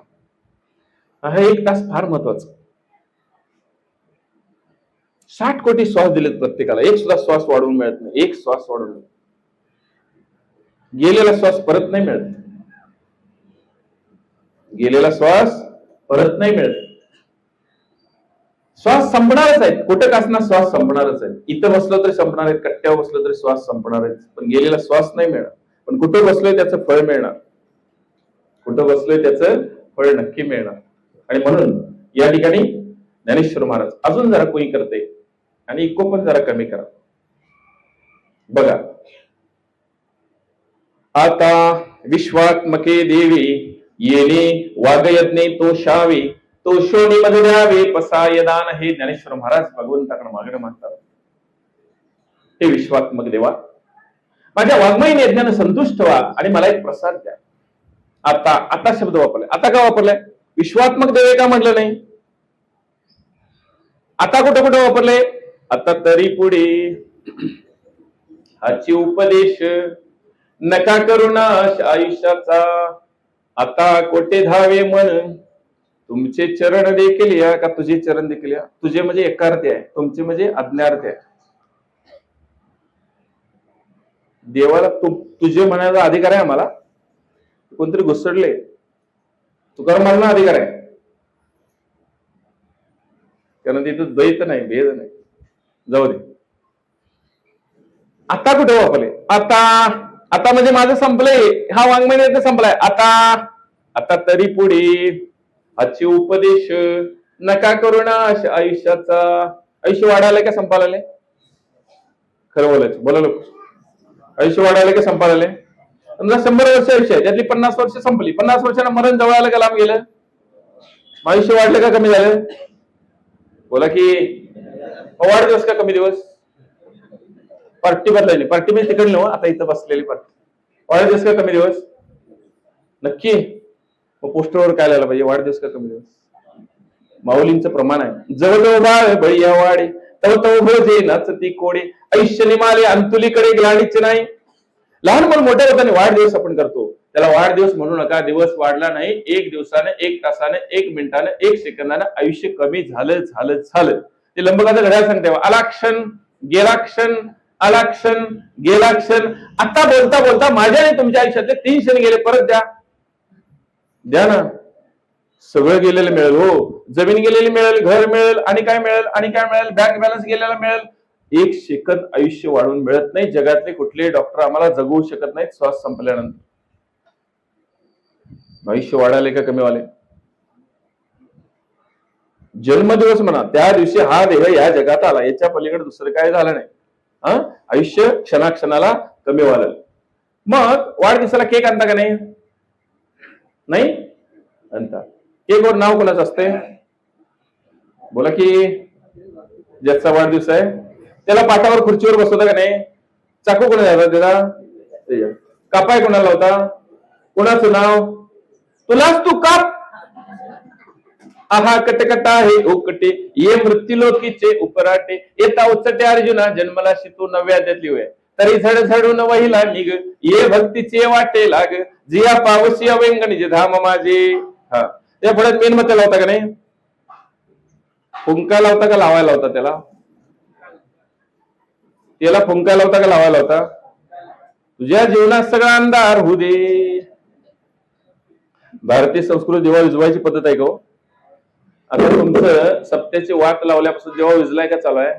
हा 1 तास फार महत्वाचा. 60 कोटी श्वास दिलेत प्रत्येकाला, एक सुद्धा श्वास वाढवून मिळत नाही. एक श्वास वाढवून, गेलेला श्वास परत नाही मिळत. गेलेला श्वास परत नाही मिळत. श्वास संपणारच आहेत, कुठं असणार श्वास संपणारच आहे. इथं बसलो तरी संपणार आहेत, कट्ट्यावर बसलो तरी श्वास संपणार आहेत, पण गेलेला श्वास नाही मिळणार. पण कुठं बसलोय त्याचं फळ मिळणार, कुठं बसलोय त्याचं फळ नक्की मिळणार. आणि म्हणून या ठिकाणी ज्ञानेश्वर महाराज अजून जरा कोई करते आणि इको पण जरा कमी करा. बघा, आता विश्वात्मके देवी येणे वागयज्ञे तो शावे, तो शोणी मध्ये द्यावे पसाय दान. हे ज्ञानेश्वर महाराज भगवंताकडे मागणं मागतात. हे विश्वात्मक देवा, माझ्या वाङ्मयीन यज्ञाने संतुष्ट व्हा आणि मला एक प्रसाद द्या. आता आता शब्द वापरलाय. आता का वापरलाय? विश्वात्मक देवे का म्हटलं नाही? आता कुठं कुठं वापरले? आता तरी पुढे हाची उपदेश नका करुणाश आयुष्याचा, आता कोठे धावे मन, तुमचे चरण देखील या. का तुझे चरण देखील या? तुझे म्हणजे एकार्थी आहे, तुमचे म्हणजे अज्ञार्थी आहे. देवाला तुझे म्हणायचा अधिकार आहे आम्हाला? कोणतरी घुसडले, तुकाराम म्हणणं अधिकार आहे, कारण तिथं द्वैत नाही, भेद नाही. जाऊ दे. आता कुठे वापरले? आता आता म्हणजे माझं संपलंय, हा वाङ्मय संपलाय. आता आता तरी पुढे आजचे उपदेश नका करुणा आयुष्याचा. आयुष्य वाढायला का संपायला? खरं बोलायचं, बोला लोक. आयुष्य वाढायला का संपायला? समजा 100 वर्ष आयुष्य आहे, त्यातली 50 वर्ष संपली. 50 वर्षांना मरण जवळ आलं का लांब गेलं? आयुष्य वाढलं का कमी झालं? बोला की. वाढदिवस का कमी दिवस? पार्टी बदलायली. पार्टी म्हणजे तिकडली नव्ह, आता इथं बसलेली पार्टी. वाढदिवस का कमी दिवस? नक्की. मग पोस्टरवर काय लिहायला पाहिजे? वाढदिवस का कमी दिवस? माऊलींचं प्रमाण आहे. जवळ बाळ भैया वाडे, तव तव भोजे नाचती कोडे, आयुष्य निमाले अंतुलीकडे ग्लानीच नाही. लहान मुलं मोठ्या होताना वाढदिवस आपण करतो, त्याला वाढदिवस म्हणू नका. दिवस वाढला नाही, 1 दिवसाने, 1 तासाने, 1 मिनिटाने, 1 सेकंदाने आयुष्य कमी झालं झालं झालं. ते लंबकाचं घड्याळ सांगते, आला क्षण गेला क्षण, आला क्षण गेला क्षण. आता बोलता बोलता माझ्या आणि तुमच्या आयुष्यातले 3 क्षण गेले, परत द्या. द्या ना. सगळं गेलेलं मिळेल. हो, जमीन गेलेली मिळेल, घर मिळेल, आणि काय मिळेल, आणि काय मिळेल, बँक बॅलन्स गेलेला मिळेल, एक सेकंद आयुष्य वाढवून मिळत नाही. जगातले कुठलेही डॉक्टर आम्हाला जगवू शकत नाहीत श्वास संपल्यानंतर. आयुष्य वाढाले का कमी वाले? जन्मदिवस म्हणा, त्या दिवशी हा देह या जगात आला, याच्या पलीकडे दुसरं काय झालं नाही. आयुष्य क्षणाक्षणाला कमी व्हायला. मग वाढदिवसाला केक आणता का नाही? नाही आणता. केकवर नाव कोणाचं असते? बोला की. ज्याचा वाढदिवस आहे त्याला पाटावर खुर्चीवर बसवता का नाही? चाकू कोणा द्यायचा त्याला? कापाय कोणाला होता? कोणाचं नाव? तुलाच तू काप. आहा कटकटा हे ओकटे ये मृत्यूलोकीचे उपराटे येता उचटे अर्जुना जन्मला शितू नव्याद्यातली होय तरी झड झडून वहिला निघ ये भक्तीचे वाटे लाग जिया पावसी अवेंगणी धाम माझे. हा त्या पुढे मेन मत लावता का नाही? फुंका लावता का लावायला होता? त्याला फुंका लावता का लावायला होता? तुझ्या जीवनात सगळा अंधार होऊ दे. भारतीय संस्कृती जेव्हा विजवायची पद्धत आहे का? आता तुमचं सप्त्याची वाट लावल्यापासून जेव्हा विजलाय का चालू आहे?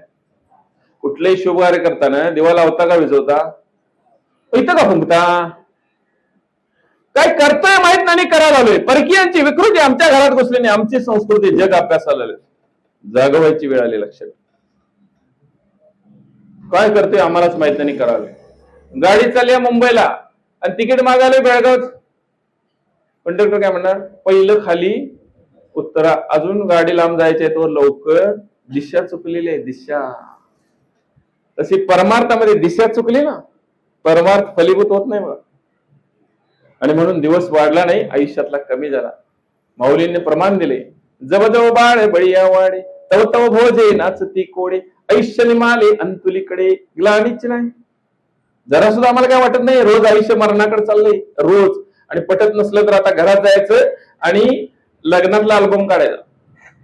कुठलेही शुभ कार्य करताना देवा लावता का विजवता? इथं का फुंकता? काय करतोय माहित नाही करायला आलोय. परकीयांची विकृती आमच्या घरात घुसली नाही. आमची संस्कृती जग अभ्यासाला जागवायची वेळ आली. लक्षात काय करतोय आम्हालाच माहित नाही करायला. गाडी चालली मुंबईला आणि तिकीट मागायला बेळगाव. कंडक्टर काय म्हणणार? पहिलं खाली उत्तरा. अजून गाडी लांब जायची आहे तो लवकर. दिशा चुकलेली आहे. दिशा तशी परमार्थामध्ये दिशा चुकली ना, परमार्थ फलीभूत होत नाही मग. आणि म्हणून दिवस वाढला नाही, आयुष्यातला कमी झाला. माऊलींनी प्रमाण दिले. जव जव बाळ बळीया वाडे तव तव भोजे नाचती कोडे आयुष्य निमाले अंतुलीकडे ग्लानीच नाही. जरा सुद्धा आम्हाला काय वाटत नाही रोज आयुष्य मरणाकडे चाललंय रोज. आणि पटत नसलं तर आता घरात जायचं आणि लग्नातला अल्बम काढायचा.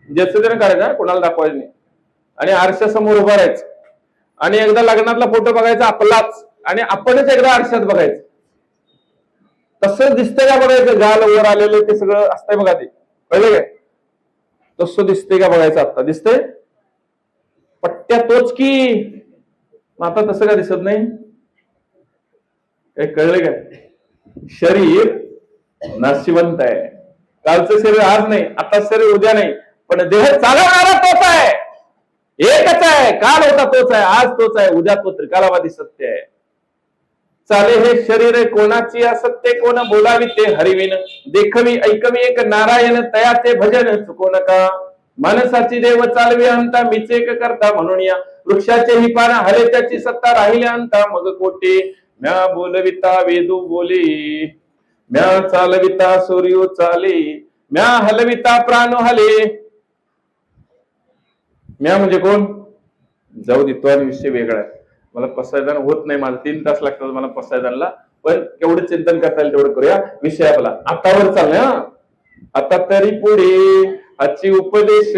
ज्याचं त्यानं काढायचा, कोणाला दाखवायचं नाही. आणि आरशासमोर उभं राहायचं आणि एकदा लग्नातला फोटो बघायचा आपलाच आणि आपणच एकदा आरशात बघायचं. तसं दिसतंय का बघायचं? गाल वर आलेलं ते सगळं असतंय बघा, ते कळलं काय? तसं दिसतंय का बघायचं? आता दिसतंय पट्ट्या तोच की. आता तसं का दिसत नाही? काय कळलं काय? शरीर नाशिवंत आहे. कालचं शरीर आज नाही, आता शरीर उद्या नाही, पण देह चालवणारा तोच आहे. एकच आहे. काल होता तोच आहे, आज तोच आहे, उद्या तो त्रिकालावादी सत्य आहे. चाले हे शरीर कोणाची असत्य कोण बोलावी ते हरिविन देखवी ऐकवी एक नारायण तयाचे भजन चुको नका. माणसाची देव चालवी अंता मीच एक करता म्हणून या वृक्षाचे ही पान हले त्याची सत्ता राहिले अंता मग कोटे. म्या बोलविता वेदू बोले म्या चालविता सूर्यो चाले म्या हलविता प्राण हले. म्या म्हणजे कोण? जाऊ दे, तो विषय वेगळा आहे. मला पसायदान होत नाही, माझं 3 तास लागतात मला पसायदानला. पण केवढं चिंतन करता येईल तेवढं करूया. विषय आपला आतावर चाललाय. आता तरी पुढे आजची उपदेश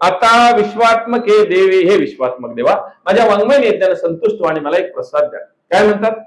आता विश्वात्मके देवे. हे विश्वात्मक देवा माझ्या वाङ्मय नेत्यानं संतुष्ट आणि मला एक प्रसाद द्या. काय म्हणतात?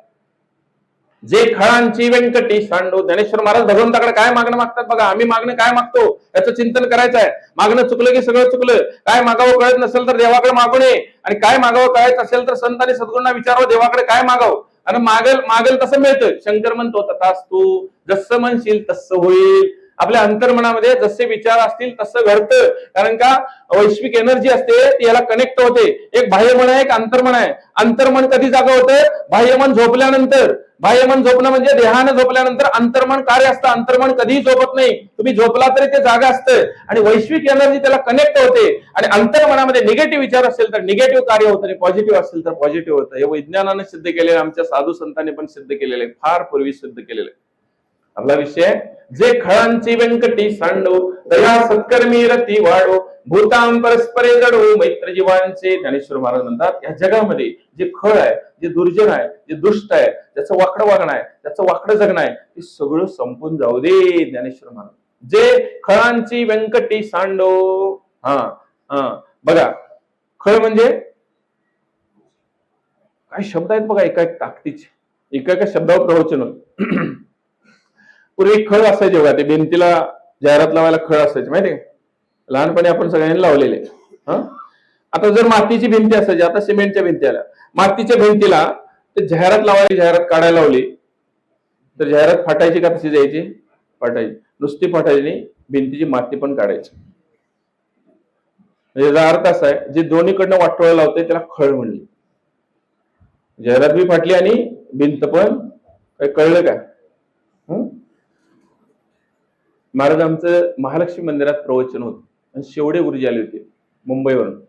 जे खळांची व्यंकटी सांडो. ज्ञानेश्वर महाराज भगवंताकडे काय मागणं मागतात बघा. आम्ही मागणं काय मागतो याचं चिंतन करायचं आहे. मागणं चुकलं की सगळं चुकलं. काय मागावं कळत नसेल तर देवाकडे मागू नये, आणि काय मागावं कळायचं असेल तर संत आणि सद्गुरूंना विचारावं देवाकडे काय मागावं. आणि मागेल तसं मिळतं. शंकर म्हणतो तथास्तु, जसं म्हणशील तसं होईल. आपल्या अंतर्मनामध्ये जसे विचार असतील तसं घडतं. कारण का वैश्विक एनर्जी असते ती याला कनेक्ट होते. एक बाह्यमन आहे, एक अंतर्मन आहे. अंतर्मन कधी जागा होतं? बाह्यमन झोपल्यानंतर. बाह्यमन झोपणं म्हणजे देहानं झोपल्यानंतर. अंतर्मन कार्य असतं. अंतर्मन कधीही झोपत नाही. तुम्ही झोपला तरी ते जागा असतं आणि वैश्विक एनर्जी त्याला कनेक्ट होते. आणि अंतर्मनामध्ये निगेटिव्ह विचार असेल तर निगेटिव्ह कार्य होतं आणि पॉझिटिव्ह असेल तर पॉझिटिव्ह होतं. हे विज्ञानाने सिद्ध केलेलं, आमच्या साधू संतांनी पण सिद्ध केलेलं आहे, फार पूर्वी सिद्ध केलेलं आहे. आपला विषय जे खळांची व्यंकटी सांडो दया सत्कर्मी रती वाढो भूतां परस्परे जडो मैत्र जीवांचे. ज्ञानेश्वर महाराज म्हणतात या जगामध्ये जे खळ आहे, जे दुर्जन आहे, जे दुष्ट आहे, त्याचं वाकडं वागणं आहे, त्याचं वाकडं जगणं आहे, ते सगळं संपून जाऊ दे. ज्ञानेश्वर महाराज जे खळांची व्यंकटी सांडो. बघा खळ म्हणजे काय शब्द आहेत बघा, एका एक ताकदीचे, एका शब्दावर प्रवचन होत. पूर्वी खळ असायचे बघा, ते भिंतीला जाहिरात लावायला खळ असायचे माहितीये. लहानपणी आपण सगळ्यांनी लावलेले. आता जर मातीची भिंती असायची, आता सिमेंटच्या भिंती आल्या, मातीच्या भिंतीला ते जाहिरात लावायची, जाहिरात काढायला लावली तर जाहिरात फाटायची का तशी जायची? फाटायची. नुसती फाटायची नाही, भिंतीची माती पण काढायची. याचा अर्थ असा आहे, जे दोन्हीकडनं वाटोळं लावते त्याला खळ म्हणली. जाहिरात बी फाटली आणि भिंत पण. काही कळलं का? महाराज आमचं महालक्ष्मी मंदिरात प्रवचन होतं आणि शेवडे गुरुजी आले होते मुंबईवरून.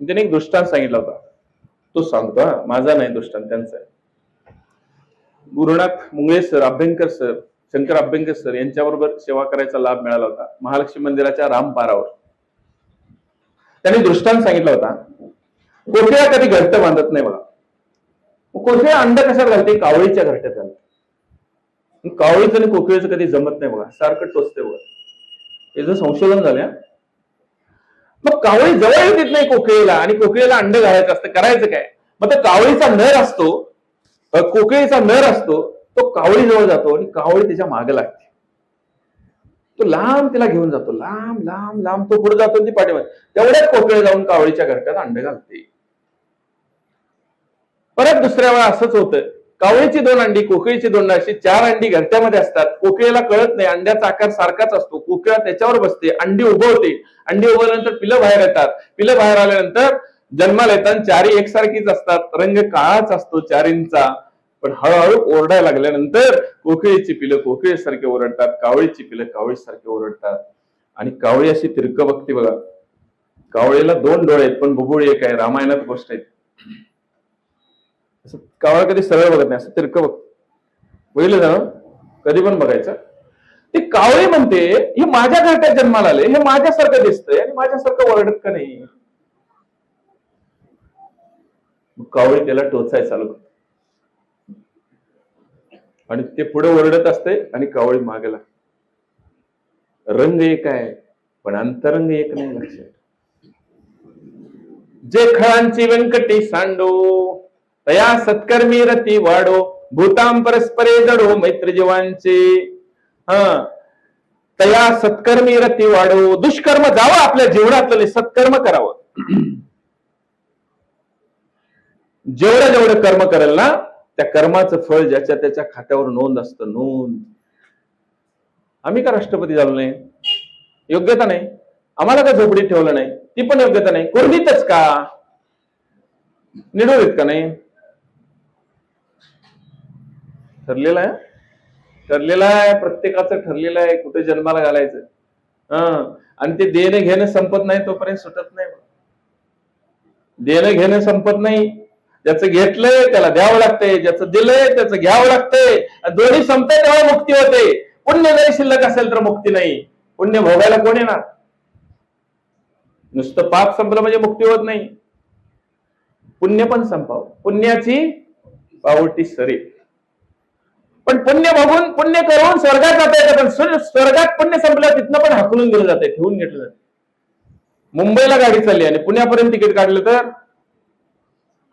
त्याने एक दृष्टांत सांगितला होता, तो सांगतो हा, माझा नाही दृष्टांत, त्यांचा आहे. Gurunath Mungale sir, Abhyankar sir, Shankar Abhyankar sir यांच्याबरोबर सेवा करायचा लाभ मिळाला होता महालक्ष्मी मंदिराच्या रामपारावर. त्यांनी दृष्टांत सांगितला होता, कोठ्या कधी घरट बांधत नाही बघा. कोठे अंड कशात घालते? कावळीच्या घरट्यात घालते. कावळीचं आणि कोकिळेचं कधी जमत नाही बघा, सारखं टोचते बघा. याचं संशोधन झालं. मग कावळी जवळ येत नाही कोकिळेला आणि कोकिळेला अंड घालायचं असतं, करायचं काय? मग तो कावळीचा नर असतो, कोकिळीचा नर असतो, तो कावळी जवळ जातो आणि कावळी त्याच्या मागे लागते. तो लांब तिला घेऊन जातो, लांब लांब लांब तो पुढे जातो, ती पाठीमागे. तेवढ्याच कोकिळे जाऊन कावळीच्या घरट्यात अंड घालते. परत दुसऱ्या वेळा असंच होतं, कावळीची 2 अंडी, कोकिळीची 2, अशी 4 अंडी घरट्यामध्ये असतात. कोकिळेला कळत नाही, अंड्याचा आकार सारखाच असतो. कोकिळा त्याच्यावर बसते, अंडी उभवते. अंडी उभवल्यानंतर पिलं बाहेर येतात. पिलं बाहेर आल्यानंतर जन्माला येतात, 4ही एकसारखीच असतात. रंग काळाच असतो 4हींचा. पण हळूहळू ओरडायला लागल्यानंतर कोकिळीची पिलं कोकिळीसारखे ओरडतात, कावळीची पिलं कावळीसारखे ओरडतात. आणि कावळी अशी तिरकं बघते बघा. कावळीला 2 डोळे आहेत पण बुबुळी एक आहे, रामायणात गोष्ट आहे. कावळा कधी सरळ बघत नाही, असं तिरकं बघत. बघितलं ना, कधी पण बघायचं. ती कावळी म्हणते, हे माझ्या घरट्यात जन्माला आले, हे माझ्यासारखं दिसतंय आणि माझ्यासारखं ओरडत का नाही? कावळी त्याला टोचाय चालू करते आणि ते पुढे ओरडत असते आणि कावळी मागे लागते. रंग एक आहे पण अंतरंग एक नाही. लक्षात. जे खळांची व्यंकटी सांडो, तया सत्कर्मी रती वाढो, भूतां परस्परे जडो मैत्र जीवांचे. तया सत्कर्मी रती वाढो. दुष्कर्म जावं आपल्या जीवनातलं, सत्कर्म करावं. जेवढं जेवढं कर्म करेल ना, त्या कर्माचं फळ ज्याच्या त्याच्या खात्यावर नोंद असतं. नोंद. आम्ही का राष्ट्रपती झालो नाही? योग्यता नाही. आम्हाला का झोपडीत ठेवलं नाही? ती पण योग्यता नाही. कोर्डीतच का? निडोळीत का नाही? ठरलेलं आहे, ठरलेलं आहे, प्रत्येकाचं ठरलेलं आहे कुठे जन्माला घालायचं. आणि ते देणं घेणं संपत नाही तोपर्यंत सुटत नाही. देणं घेणं संपत नाही. ज्याचं घेतलंय त्याला द्यावं लागतंय, ज्याचं दिलंय त्याचं घ्यावं लागतंय. दोन्ही संपते तेव्हा मुक्ती होते. पुण्य जरी शिल्लक असेल तर मुक्ती नाही. पुण्य भोगायला कोण येणार? नुसतं पाप संपलं म्हणजे मुक्ती होत नाही. पुण्य पण संपावं. पुण्याची पावटी सरी. पण पुण्य बघून पुण्य करून स्वर्गात जाता येतं, पण स्वर्गात पुण्य संपलं तिथनं पण हाकलून गेलं जाते, ठेवून घेतलं जाते. मुंबईला गाडी चालली आणि पुण्यापर्यंत तिकीट काढलं तर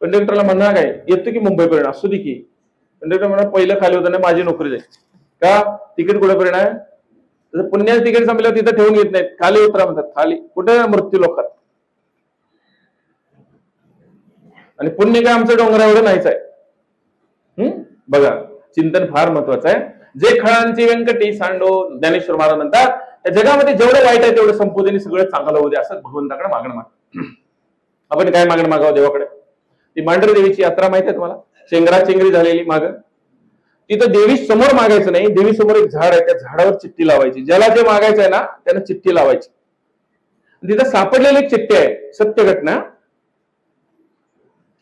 कंडक्टरला म्हणणार काय, येतो की मुंबईपर्यंत? असू दे की. कंडक्टर म्हणा, पहिलं खाली होतं ना, माझी नोकरी जाईल का? तिकीट कुठेपर्यंत आहे? तसं पुण्याचं तिकीट संपल्यावर तिथं ठेवून घेत नाहीत, खाली उतरा म्हणतात. खाली कुठे? मृत्यू लोकात. आणि पुण्य काय आमचं डोंगरा एवढं नाहीच आहे. बघा, चिंतन फार महत्वाचं आहे. जे खळांची व्यंकटी सांडो, ज्ञानेश्वर महाराज म्हणतात, त्या जगामध्ये जेवढं वाईट आहे तेवढं संपू दे आणि सगळं चांगलं होऊ दे, असं भगवंताकडे मागणं माग. आपण काय मागणं मागावं देवाकडे? ती मांढर देवीची यात्रा माहिती आहे तुम्हाला? चेंगरा चेंगरी झालेली माग. तिथं देवी समोर मागायचं नाही, देवी समोर एक झाड आहे, त्या झाडावर चिठ्ठी लावायची. ज्याला जे मागायचं आहे ना त्यानं चिठ्ठी लावायची. तिथं सापडलेली एक चिठ्ठी आहे, सत्य घटना.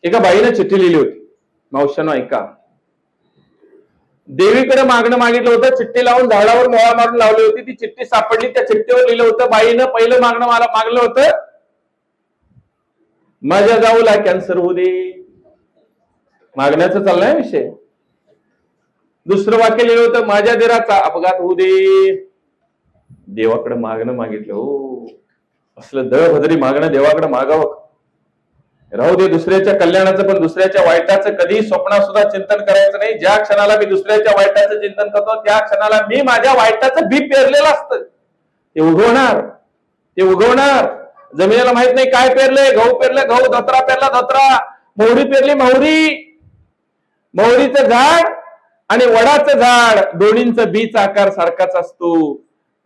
एका बाईनं चिठ्ठी लिहिली होती. मावशांनो ऐका, देवीकडे मागणं मागितलं होतं, चिठ्ठी लावून झाडावर मोळा मारून लावली होती. ती चिठ्ठी सापडली, त्या चिठ्ठीवर लिहिलं होतं, बाईनं पहिलं मागणं मला मागलं होतं, माझ्या जाऊला कॅन्सर होऊ दे. मागण्याचं चाललाय विषय. दुसरं वाक्य लिहिलं होतं, माझ्या दिराचा अपघात होऊ दे. देवाकडे मागणं मागितलं. हो, असलं दळभद्री मागणं देवाकडे मागावं. राहू दे दुसऱ्याच्या कल्याणाचं, पण दुसऱ्याच्या वाईटाचं कधी स्वप्नात सुद्धा चिंतन करायचं नाही. ज्या क्षणाला मी दुसऱ्याच्या वाईटाचं चिंतन करतो त्या क्षणाला मी माझ्या वाईटाचं बी पेरलेलं असतं. ते उगवणार, ते उगवणार. जमिनीला माहित नाही काय पेरले, गहू पेरले गहू, धोत्रा पेरला धोत्रा, मोहरी पेरली मोहरी. मोहरीचं झाड आणि वडाचं झाड दोन्हींचं बीचा आकार सारखाच असतो,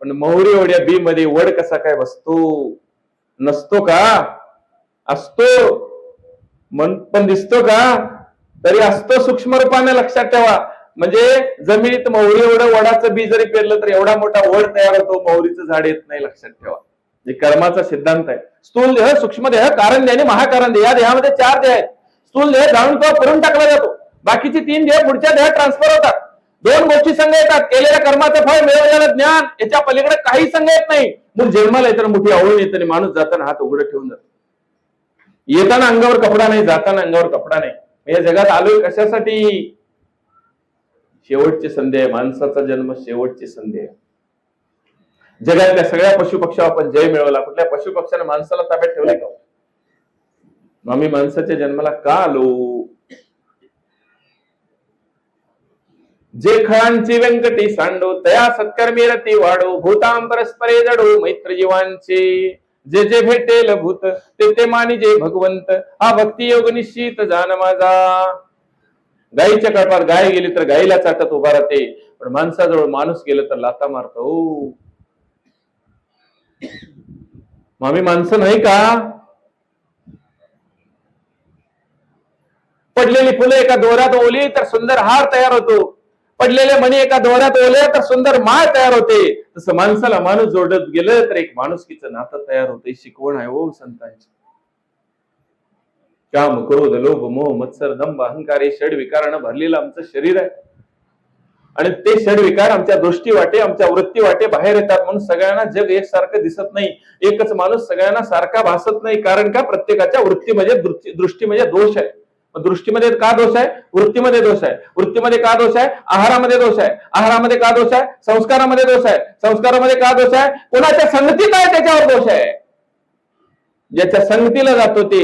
पण मोहरी एवढ्या बी मध्ये वड कसा काय बसतो? नसतो का? असतो. पण दिसतो का? तरी असतो सूक्ष्म रूपाने, लक्षात ठेवा. म्हणजे जमिनीत मोहरी एवढं वडाचं बी जरी पेरलं तर एवढा मोठा वड तयार होतो, मोहरीचं झाड येत नाही, लक्षात ठेवा. हे कर्माचा सिद्धांत आहे. स्थूल देह, सूक्ष्म देह, कारण देह आणि महाकारण देह, या देहामध्ये 4 देह आहेत. स्थूल देह जाणून तो करून टाकला जातो, बाकीचे 3 देह पुढच्या देहात ट्रान्सफर होतात. 2 गोष्टी संघ येतात, केलेल्या कर्माचं फळ, मिळवलेलं ज्ञान, याच्या पलीकडे काही संघ येत नाही. मूल जन्माला येताना मुठी आवळून येतं आणि माणूस जाताना हात उघडे ठेवून जातो. येताना अंगावर कपडा नाही, जाताना अंगावर कपडा नाही. या जगात आलोय कशासाठी? शेवटची संधी आहे. माणसाचा जन्म शेवटची संधी आहे. जगातल्या सगळ्या पशुपक्षावर आपण जय मिळवला, कुठल्या पशुपक्षाने माणसाला ताब्यात ठेवले का? आम्ही माणसाच्या जन्माला का आलो? जे खळांची व्यंकटी सांडो, तया सत्कर्मी रती वाढो, भूतां परस्परे जडो मैत्र जीवांचे. जे जे भेटेल भूत ते ते मानी जे भगवंत, हा भक्ती योग निश्चित जाण माझा. गायीच्या कळपात गाय गेली तर गायीला चाटत उभा राहते, पण माणसाजवळ माणूस गेलं तर लाथा मारतो. आम्ही माणसं नाही का? पडलेली फुले एका दोऱ्यात ओली तर सुंदर हार तयार होतो, पडलेले मणी एका दोऱ्यात ओले तर सुंदर माळ तयार होते. तसं माणसाला माणूस जोडत गेलं तर एक माणुसकीचं नातं तयार होते. शिकवण आहे हो संतांची. काम, क्रोध, लोभ, मोह, मत्सर, दंभ, अहंकार हे षड विकारानं भरलेलं आमचं शरीर आहे, आणि ते षड विकार आमच्या दृष्टी वाटे, आमच्या वृत्ती वाटे बाहेर येतात. म्हणून सगळ्यांना जग एकसारखं दिसत नाही, एकच माणूस सगळ्यांना सारखा भासत नाही. कारण का? प्रत्येकाच्या वृत्तीमध्ये, दृष्टीमध्ये दोष आहे. दृष्टीमध्ये का दोष आहे? वृत्तीमध्ये दोष आहे. वृत्तीमध्ये का दोष आहे? आहारामध्ये दोष आहे. आहारामध्ये का दोष आहे? संस्कारामध्ये दोष आहे. संस्कारामध्ये का दोष आहे? कोणाच्या संगतीत आहे त्याच्यावर दोष आहे. ज्याच्या संगतीला जातो ते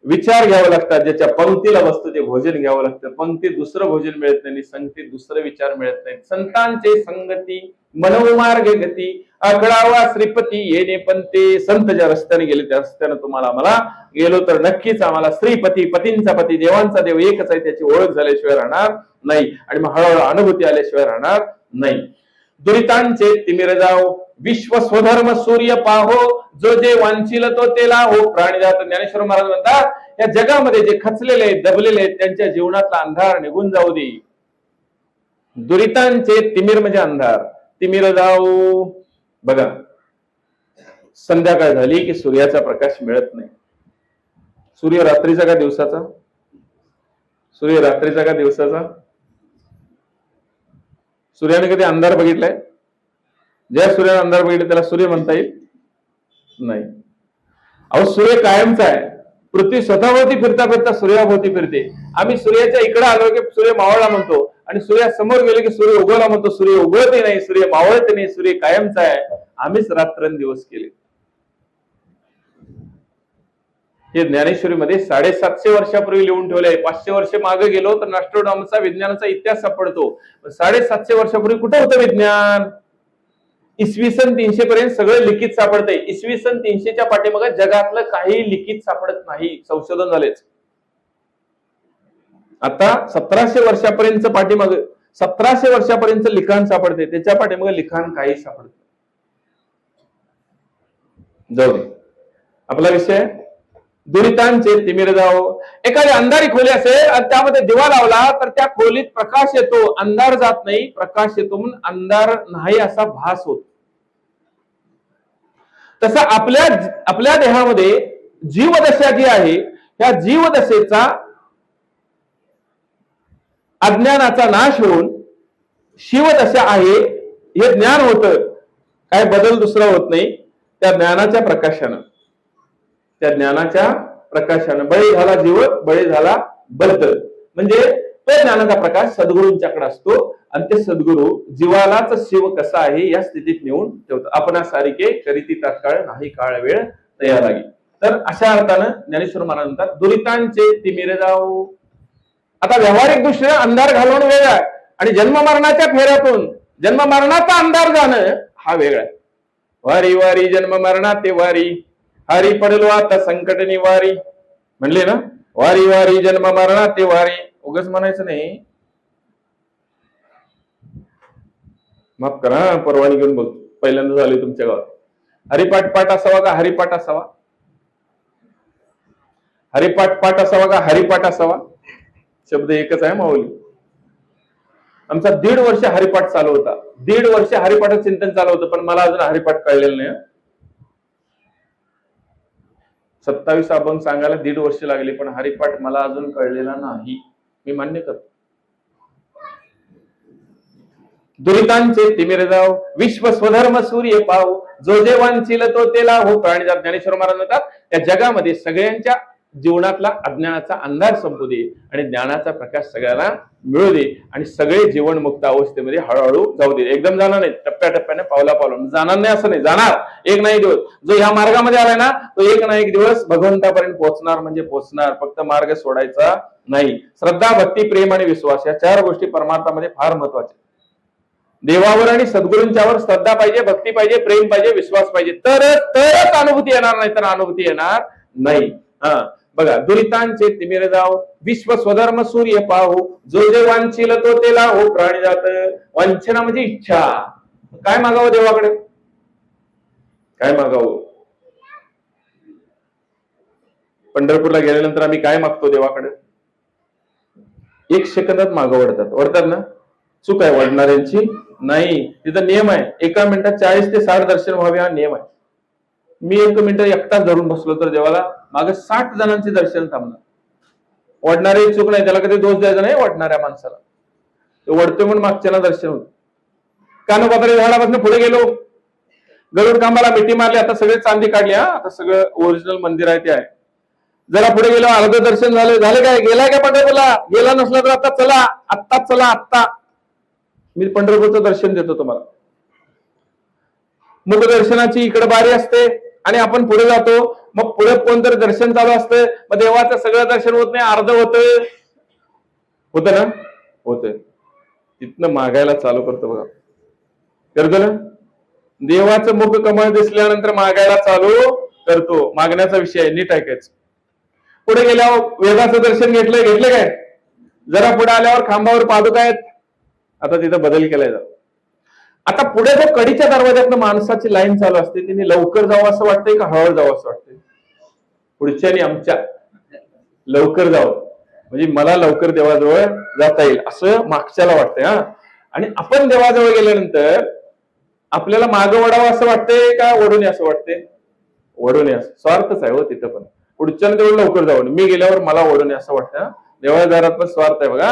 विचार घ्यावं लागतात, ज्याच्या पंक्तीला बसतो ते भोजन घ्यावं लागतं. पंक्तीत दुसरं भोजन मिळत नाही, संगतीत दुसरं विचार मिळत नाही. संतांचे संगती मनोमार्ग गती, आकडावा श्रीपती येणे पंते. संत ज्या रस्त्याने गेले त्या रस्त्याने तुम्हाला मला गेलो तर नक्कीच आम्हाला श्रीपती, पतींचा पती, देवांचा देव एकच आहे, त्याची ओळख झाल्याशिवाय राहणार नाही, आणि मग हळूहळू अनुभूती आल्याशिवाय राहणार नाही. दुरितांचे तिमिर जाओ, विश्व स्वधर्म सूर्य पाहो, जो जे वांछिल तो तेला हो. प्राणीजात ज्ञानेश्वर महाराज म्हणतात, या जगामध्ये जे खचलेले दबलेले त्यांच्या जीवनातला अंधार निघून जाऊ दे. दुरितांचे तिमिर म्हणजे अंधार, तिमिर जाओ. बघा, संध्याकाळ झाली की सूर्याचा प्रकाश मिळत नाही. सूर्य रात्रीचा का दिवसाचा? सूर्य रात्रीचा का दिवसाचा? सूर्याने कधी अंधार बघितलाय? ज्या सूर्याने अंधार बघितला त्याला सूर्य म्हणता येईल? नाही. अहो, सूर्य कायमचा आहे. पृथ्वी स्वतःभोवती फिरता फिरता सूर्याभोवती फिरते. आम्ही सूर्याच्या इकडे आलो की सूर्य मावळला म्हणतो, आणि सूर्यासमोर गेलो की सूर्य उगवला म्हणतो. सूर्य उगवते नाही, सूर्य मावळते नाही, सूर्य कायमचा आहे. आम्हीच रात्रंदिवस केले. हे ज्ञानेश्वरीमध्ये 750 वर्षापूर्वी लिहून ठेवले आहे. 500 वर्ष मागे गेलो तर नॉस्ट्रॅडॅमसचा विज्ञानाचा इतिहास सापडतो. 750 वर्षापूर्वी कुठे होतं विज्ञान? इसवी सन 300 पर्यंत सगळं लिखित सापडतंय. इसवी सन 300च्या पाठीमागे जगातलं काही लिखित सापडत नाही, संशोधन झालेच. आता 1700 वर्षापर्यंत पाठीमागे, 1700 वर्षापर्यंत लिखाण सापडते, त्याच्या पाठीमागे लिखाण काही सापडत. जाऊ दे, आपला विषय दुरितांचे तिमिर जाओ. एखादी अंधारी खोली असेल आणि त्यामध्ये दिवा लावला तर त्या खोलीत प्रकाश येतो, अंधार जात नाही, प्रकाश येतो, म्हणून अंधार नाही असा भास होतो. तसं आपल्या देहामध्ये जीवदशा जी आहे, त्या जीवदशेचा अज्ञानाचा नाश होऊन शिवदशा आहे हे ज्ञान होतं. काय बदल दुसरा होत नाही. त्या ज्ञानाच्या प्रकाशानं, त्या ज्ञानाच्या प्रकाशानं बळी झाला जीव, बळी झाला बद्ध. म्हणजे तो ज्ञानाचा प्रकाश सद्गुरूंच्याकडे असतो, आणि ते सद्गुरू जीवालाच शिव कसा आहे या स्थितीत नेऊन ठेवतात. आपणा सारिके करीती तात्काळ नाही काळ वेळ तयार लागी. तर अशा अर्थानं ज्ञानेश्वर महाराज म्हणतात, दुरितांचे तिमिर जाओ. आता व्यावहारिक दृष्टीने अंधार घालवणं वेगळा आहे, आणि जन्म मरणाच्या फेऱ्यातून जन्म मरणाचा अंधार जाणं हा वेगळा आहे. वारी वारी जन्म मरणा ते वारी, हरी पडलो आता संकट निवारी, म्हणले ना, वारी वारी जन्म मरणा ते वारी. उगाच म्हणायचं नाही. माफ करा, परवानगी घेऊन बोलतो, पहिल्यांदा झाले तुमच्या गावात. हरिपाठ पाठ असावा का हरिपाठ असावा? हरिपाठ पाठ असावा का हरिपाठ असावा? शब्द एकच आहे माऊली. आमचा 1.5 वर्ष हरिपाठ चालू होता. 1.5 वर्ष हरिपाठाचं चिंतन चालू होतं, पण मला अजून हरिपाठ कळलेलं नाही. 27 अभंग सांगायला 1.5 वर्ष लागले, पण हरिपाठ मला अजून कळलेला नाही. मी मान्य करतो. दुरितांचे तिमिर जाव, विश्व स्वधर्म सूर्य पाव, जो जे वांचिल तो तेला हो प्राणीजात. ज्ञानेश्वर महाराज म्हणतात, त्या जगामध्ये सगळ्यांच्या जीवनातला अज्ञानाचा अंधार संपू दे आणि ज्ञानाचा प्रकाश सगळ्यांना मिळू दे आणि सगळे जीवनमुक्त अवस्थेमध्ये हळूहळू जाऊ दे. एकदम जाणार नाही, टप्प्याटप्प्याने, पावला पावला जाणार नाही असं नाही, जाणार. एक ना एक दिवस जो ह्या मार्गामध्ये आलाय ना, तो एक ना एक दिवस भगवंतापर्यंत पोहोचणार म्हणजे पोहोचणार. फक्त मार्ग सोडायचा नाही. श्रद्धा, भक्ती, प्रेम आणि विश्वास या 4 गोष्टी परमार्थामध्ये फार महत्वाच्या. देवावर आणि सद्गुरूंच्यावर श्रद्धा पाहिजे, भक्ती पाहिजे, प्रेम पाहिजे, विश्वास पाहिजे, तरच अनुभूती येणार, नाही तर अनुभूती येणार नाही. बघा, दुरितांचे तिमिर जाव, विश्व स्वधर्म सूर्य पाहू, जो जे वांछिल तो तेला हो प्राणी जात. वांछना म्हणजे इच्छा. काय मागावं देवाकडे? काय मागावं? पंढरपूरला गेल्यानंतर आम्ही काय मागतो देवाकडे? 1 सेकंदात मागं वडतात. वडतात ना? चूक आहे वडणाऱ्यांची नाही. तिथं नियम आहे, 1 मिनिटात 40 ते 60 दर्शन व्हावे, हा नियम आहे. मी 1 मिनिट एकटाच धरून बसलो तर देवाला मागे 60 जणांचे दर्शन थांबणार. वडणारे चूक नाही, त्याला कधी दोष द्यायचा नाही वडणाऱ्या माणसाला. ते वडतोय म्हणून मागच्याला दर्शन होत. कानोपात्री झाडापासून पुढे गेलो, गरुड खांबाला मिठी मारली, आता सगळे चांदी काढली. आता सगळं ओरिजिनल मंदिर आहे ते आहे. जरा पुढे गेलो, अर्ध दर्शन झालं काय? गेलाय का पंढरपूरला? गेला नसला तर आता चला, आत्ताच चला, आत्ता मी पंढरपूरचं दर्शन देतो तुम्हाला. मुख दर्शनाची इकडे बारी असते आणि आपण पुढे जातो. मग पुढे कोणतरी दर्शन चालू असतं, मग देवाचं सगळं दर्शन होत नाही, अर्ध होत ना, होत. तिथनं मागायला चालू करतो बघा. करतो ना? देवाचं मुख कमळ दिसल्यानंतर मागायला चालू करतो. मागण्याचा विषय आहे, नीट ऐकायचं. पुढे गेल्यावर वेदाचं दर्शन घेतलं काय? जरा पुढे आल्यावर खांबावर पादुका आहेत. आता तिथं बदल केलाय. आता पुढे जो कडीच्या दरवाज्यातनं माणसाची लाईन चालू असते, तिने लवकर जावं असं वाटतंय का हळू जावं असं वाटतंय? पुढच्यानी आमच्या लवकर जावं, म्हणजे मला लवकर देवाजवळ जाता येईल असं मागच्याला वाटतंय. आणि आपण देवाजवळ गेल्यानंतर आपल्याला मागं वडावं असं वाटतंय का वडून असं वाटतंय? वडून असं. स्वार्थच आहे हो तिथं पण. पुढच्यानं तेवढं लवकर जावं, मी गेल्यावर मला वडून असं वाटतं. देवाच्या दारात पण स्वार्थ आहे बघा.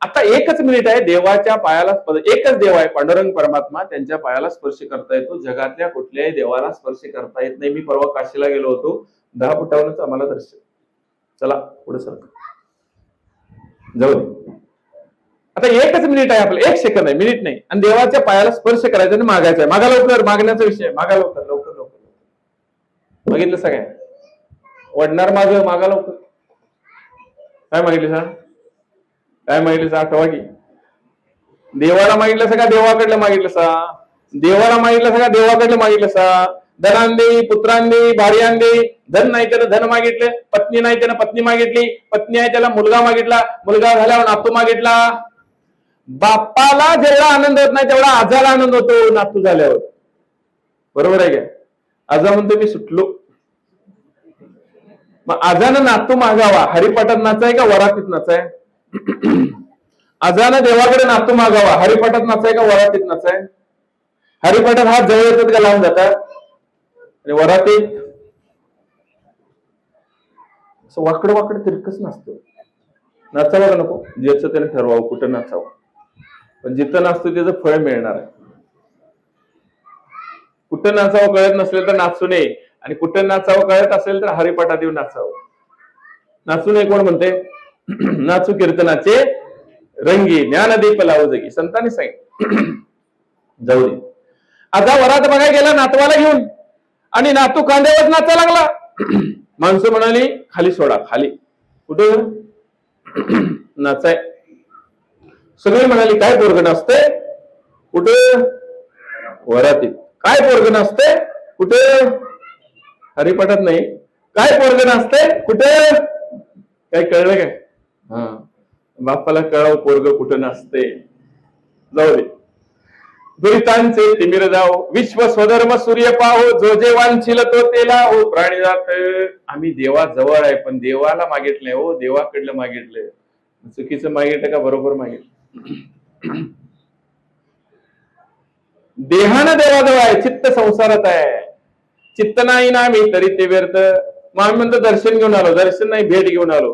आता 1च मिनिट आहे, देवाच्या पायाला, एकच देव आहे पांडुरंग परमात्मा, त्यांच्या पायाला स्पर्श करता येतो. जगातल्या कुठल्याही देवाला स्पर्श करता येत नाही. मी परवा काशीला गेलो होतो, 10 फुटावरच आम्हाला दर्शन. चला पुढे सरका, जाऊ दे. आता 1च मिनिट आहे आपलं, 1 सेकंद आहे, मिनिट नाही. आणि देवाच्या पायाला स्पर्श करायचा आणि मागायचा आहे. मागा लवकर, मागण्याचा विषय. मागा लवकर, लवकर लवकर. बघितलं सगळ्या वडणार मागा लवकर. काय मागितलं सांग? काय मागितलं सांग? आठवा की. देवाला मागितलं सगळं, देवाकडलं मागितलं सा. देवाला मागितलं सगळं, देवाकडलं मागितलं सा. धनांदे, पुत्रांदे, भार्यांदे. धन नाही त्यानं धन मागितलं, पत्नी नाही त्यानं पत्नी मागितली, पत्नी आहे त्याला मुलगा मागितला, मुलगा झाल्यावर नातू मागितला. बापाला जेवढा आनंद होत नाही तेवढा आजाला आनंद होतो नातू झाल्यावर. बरोबर आहे का? आजा म्हणतो मी सुटलो. मग आजानं नातू मागावा, हरिपाठात नाचाय का वरातीत नाचाय? आजानं देवाकडे नातू मागावा, हरिपाठात नाचाय का वरातीत नाचाय? हरिपाठात हात जवळ येतात का लावून जातात? आणि वरातीत असं वाकड वाकड तिरकच नसतं. नाचावं का नको? ज्याचं त्याने ठरवावं कुठं नाचावं, पण जिथं नाचतो त्याचं फळ मिळणार आहे. कुठं नाचावं कळत नसेल तर नाचू नये, आणि कुठं नाचावं कळत असेल तर हरिपाठात येऊन नाचावं. नाचू नये कोण म्हणते? नाचू कीर्तनाचे रंगी, ज्ञानदीप लावू जगी, संतांनी सांगितलं. जाऊ दे. आता वरात बघायला गेला नातवाला घेऊन, आणि नातू कांद्यावर नाचा लागला. माणसं म्हणाली खाली सोडा. खाली कुठं नाचाय? सगळे म्हणाली काय पोरगण असते? कुठं? वरातीत. काय पोरगण असते? कुठं? हरिपाठात नाही, काय पोरग नसते कुठे, काय कळलं काय? हा, बापाला कळाव पोरग कुठं नसते. जाऊ दे. दुरितांचे तिमिर जाओ, विश्व स्वधर्म सूर्य पाहो, जो जे वांछिल तो तेला हो. प्राणी जात आम्ही देवा जवळ आहे, पण देवाला मागितलंय हो, देवाकडलं मागितलंय. चुकीचं मागितलं का बरोबर मागितलं? देहानं देवाजवळ आहे, चित्त संसारात आहे. चित्त नाही ना मी तरी ते व्यर्थ. मग आम्ही म्हणतो दर्शन घेऊन आलो, दर्शन नाही भेट घेऊन आलो.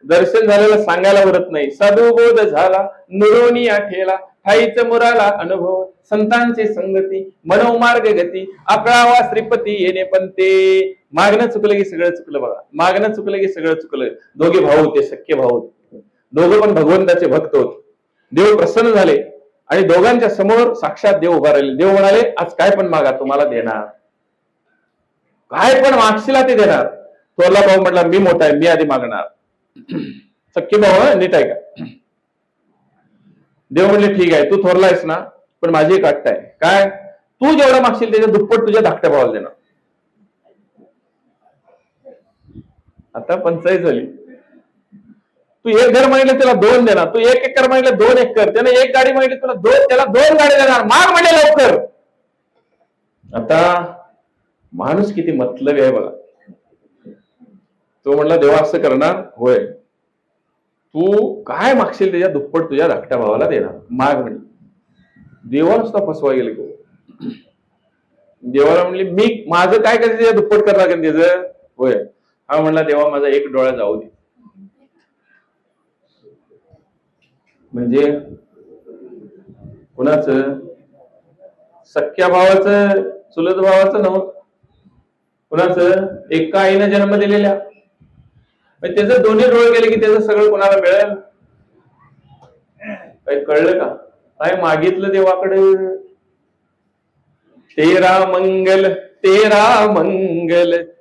दर्शन झालेलं सांगायला बरत नाही. साधुबोध झाला नुरोनी आठेला, ठाईच मुराला अनुभव, संतांची संगती मनोमार्ग गती, आकळावा श्रीपती येणे पण ते. मागणं चुकलं की सगळं चुकलं बघा, मागणं चुकलं की सगळं चुकलं. दोघे भाऊ होते, सख्खे भाऊ होते, दोघं पण भगवंताचे भक्त होते. देव प्रसन्न झाले आणि दोघांच्या समोर साक्षात देव उभा राहिले. देव म्हणाले, आज काय पण मागा तुम्हाला देणार, काय पण मागशीला ते देणार. थोरला भाऊ म्हटला, मी मोठा आहे, मी आधी मागणार. सख्खे भाऊ नीट आहे का? देव म्हणले, ठीक आहे, तू थोरला आहेस ना, पण माझी एक अट आहे. काय? तू जेवढा मागशील त्याच्या दुप्पट तुझ्या धाकट्या भावाला देणार. आता पंचायत झाली. तू एक घर मागितलं त्याला 2 देणार, तू 1 एकर मागितलं 2 एकर, त्याने 1 गाडी मागितली तुला 2, त्याला 2 गाडी देणार. माग म्हणजे लवकर. आता माणूस किती मतलबी आहे बघा. तो म्हणला, देवा असं करणार होय, तू काय मागशील त्याच्या दुप्पट तुझ्या धाकट्या भावाला देणार, माग म्हणजे. देवाला सुद्धा फसवा गेले. देवाला म्हणले, मी माझं काय करायचं त्याच्या दुप्पट करणार का त्याचं होय. हा म्हणला, देवा माझा 1 डोळा जाऊ दे. म्हणजे कुणाचं? सख्या भावाचं, चुलत भावाचं नव्हतं. कुणाचं? एका आईनं जन्म दिलेल्या. त्याचं दोन्ही डोळे गेले की त्याचं सगळं कोणाला मिळेल? काही कळलं का? काय मागितलं देवाकडे? तेरा मंगल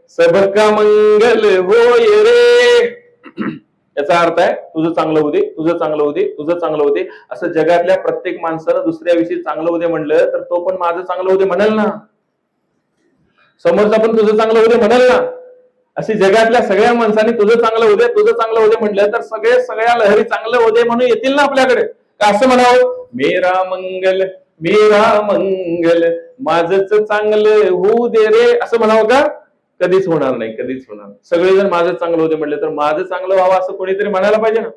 सबका मंगल होय रे. याचा अर्थ आहे, तुझं चांगलं होऊ दे, तुझं चांगलं होऊ दे, तुझं चांगलं होऊ दे. असं जगातल्या प्रत्येक माणसानं दुसऱ्याविषयी चांगलं होऊ दे म्हणलं तर तो पण माझं चांगलं होऊ दे म्हणाल ना. समोरचा पण तुझं चांगलं होऊ दे म्हणाल ना. अशी जगातल्या सगळ्या माणसांनी तुझं चांगलं होऊ दे, तुझं चांगलं होऊ दे म्हटलं तर सगळ्या लहरी चांगलं होऊ दे म्हणून येतील ना आपल्याकडे. का असं म्हणावं, मेरा मंगल माझच चांगलं होऊ दे रे, असं म्हणावं का? कधीच होणार नाही, कधीच होणार. सगळेजण माझं चांगलं होते म्हटलं तर माझं चांगलं व्हावं असं कोणीतरी म्हणायला पाहिजे ना.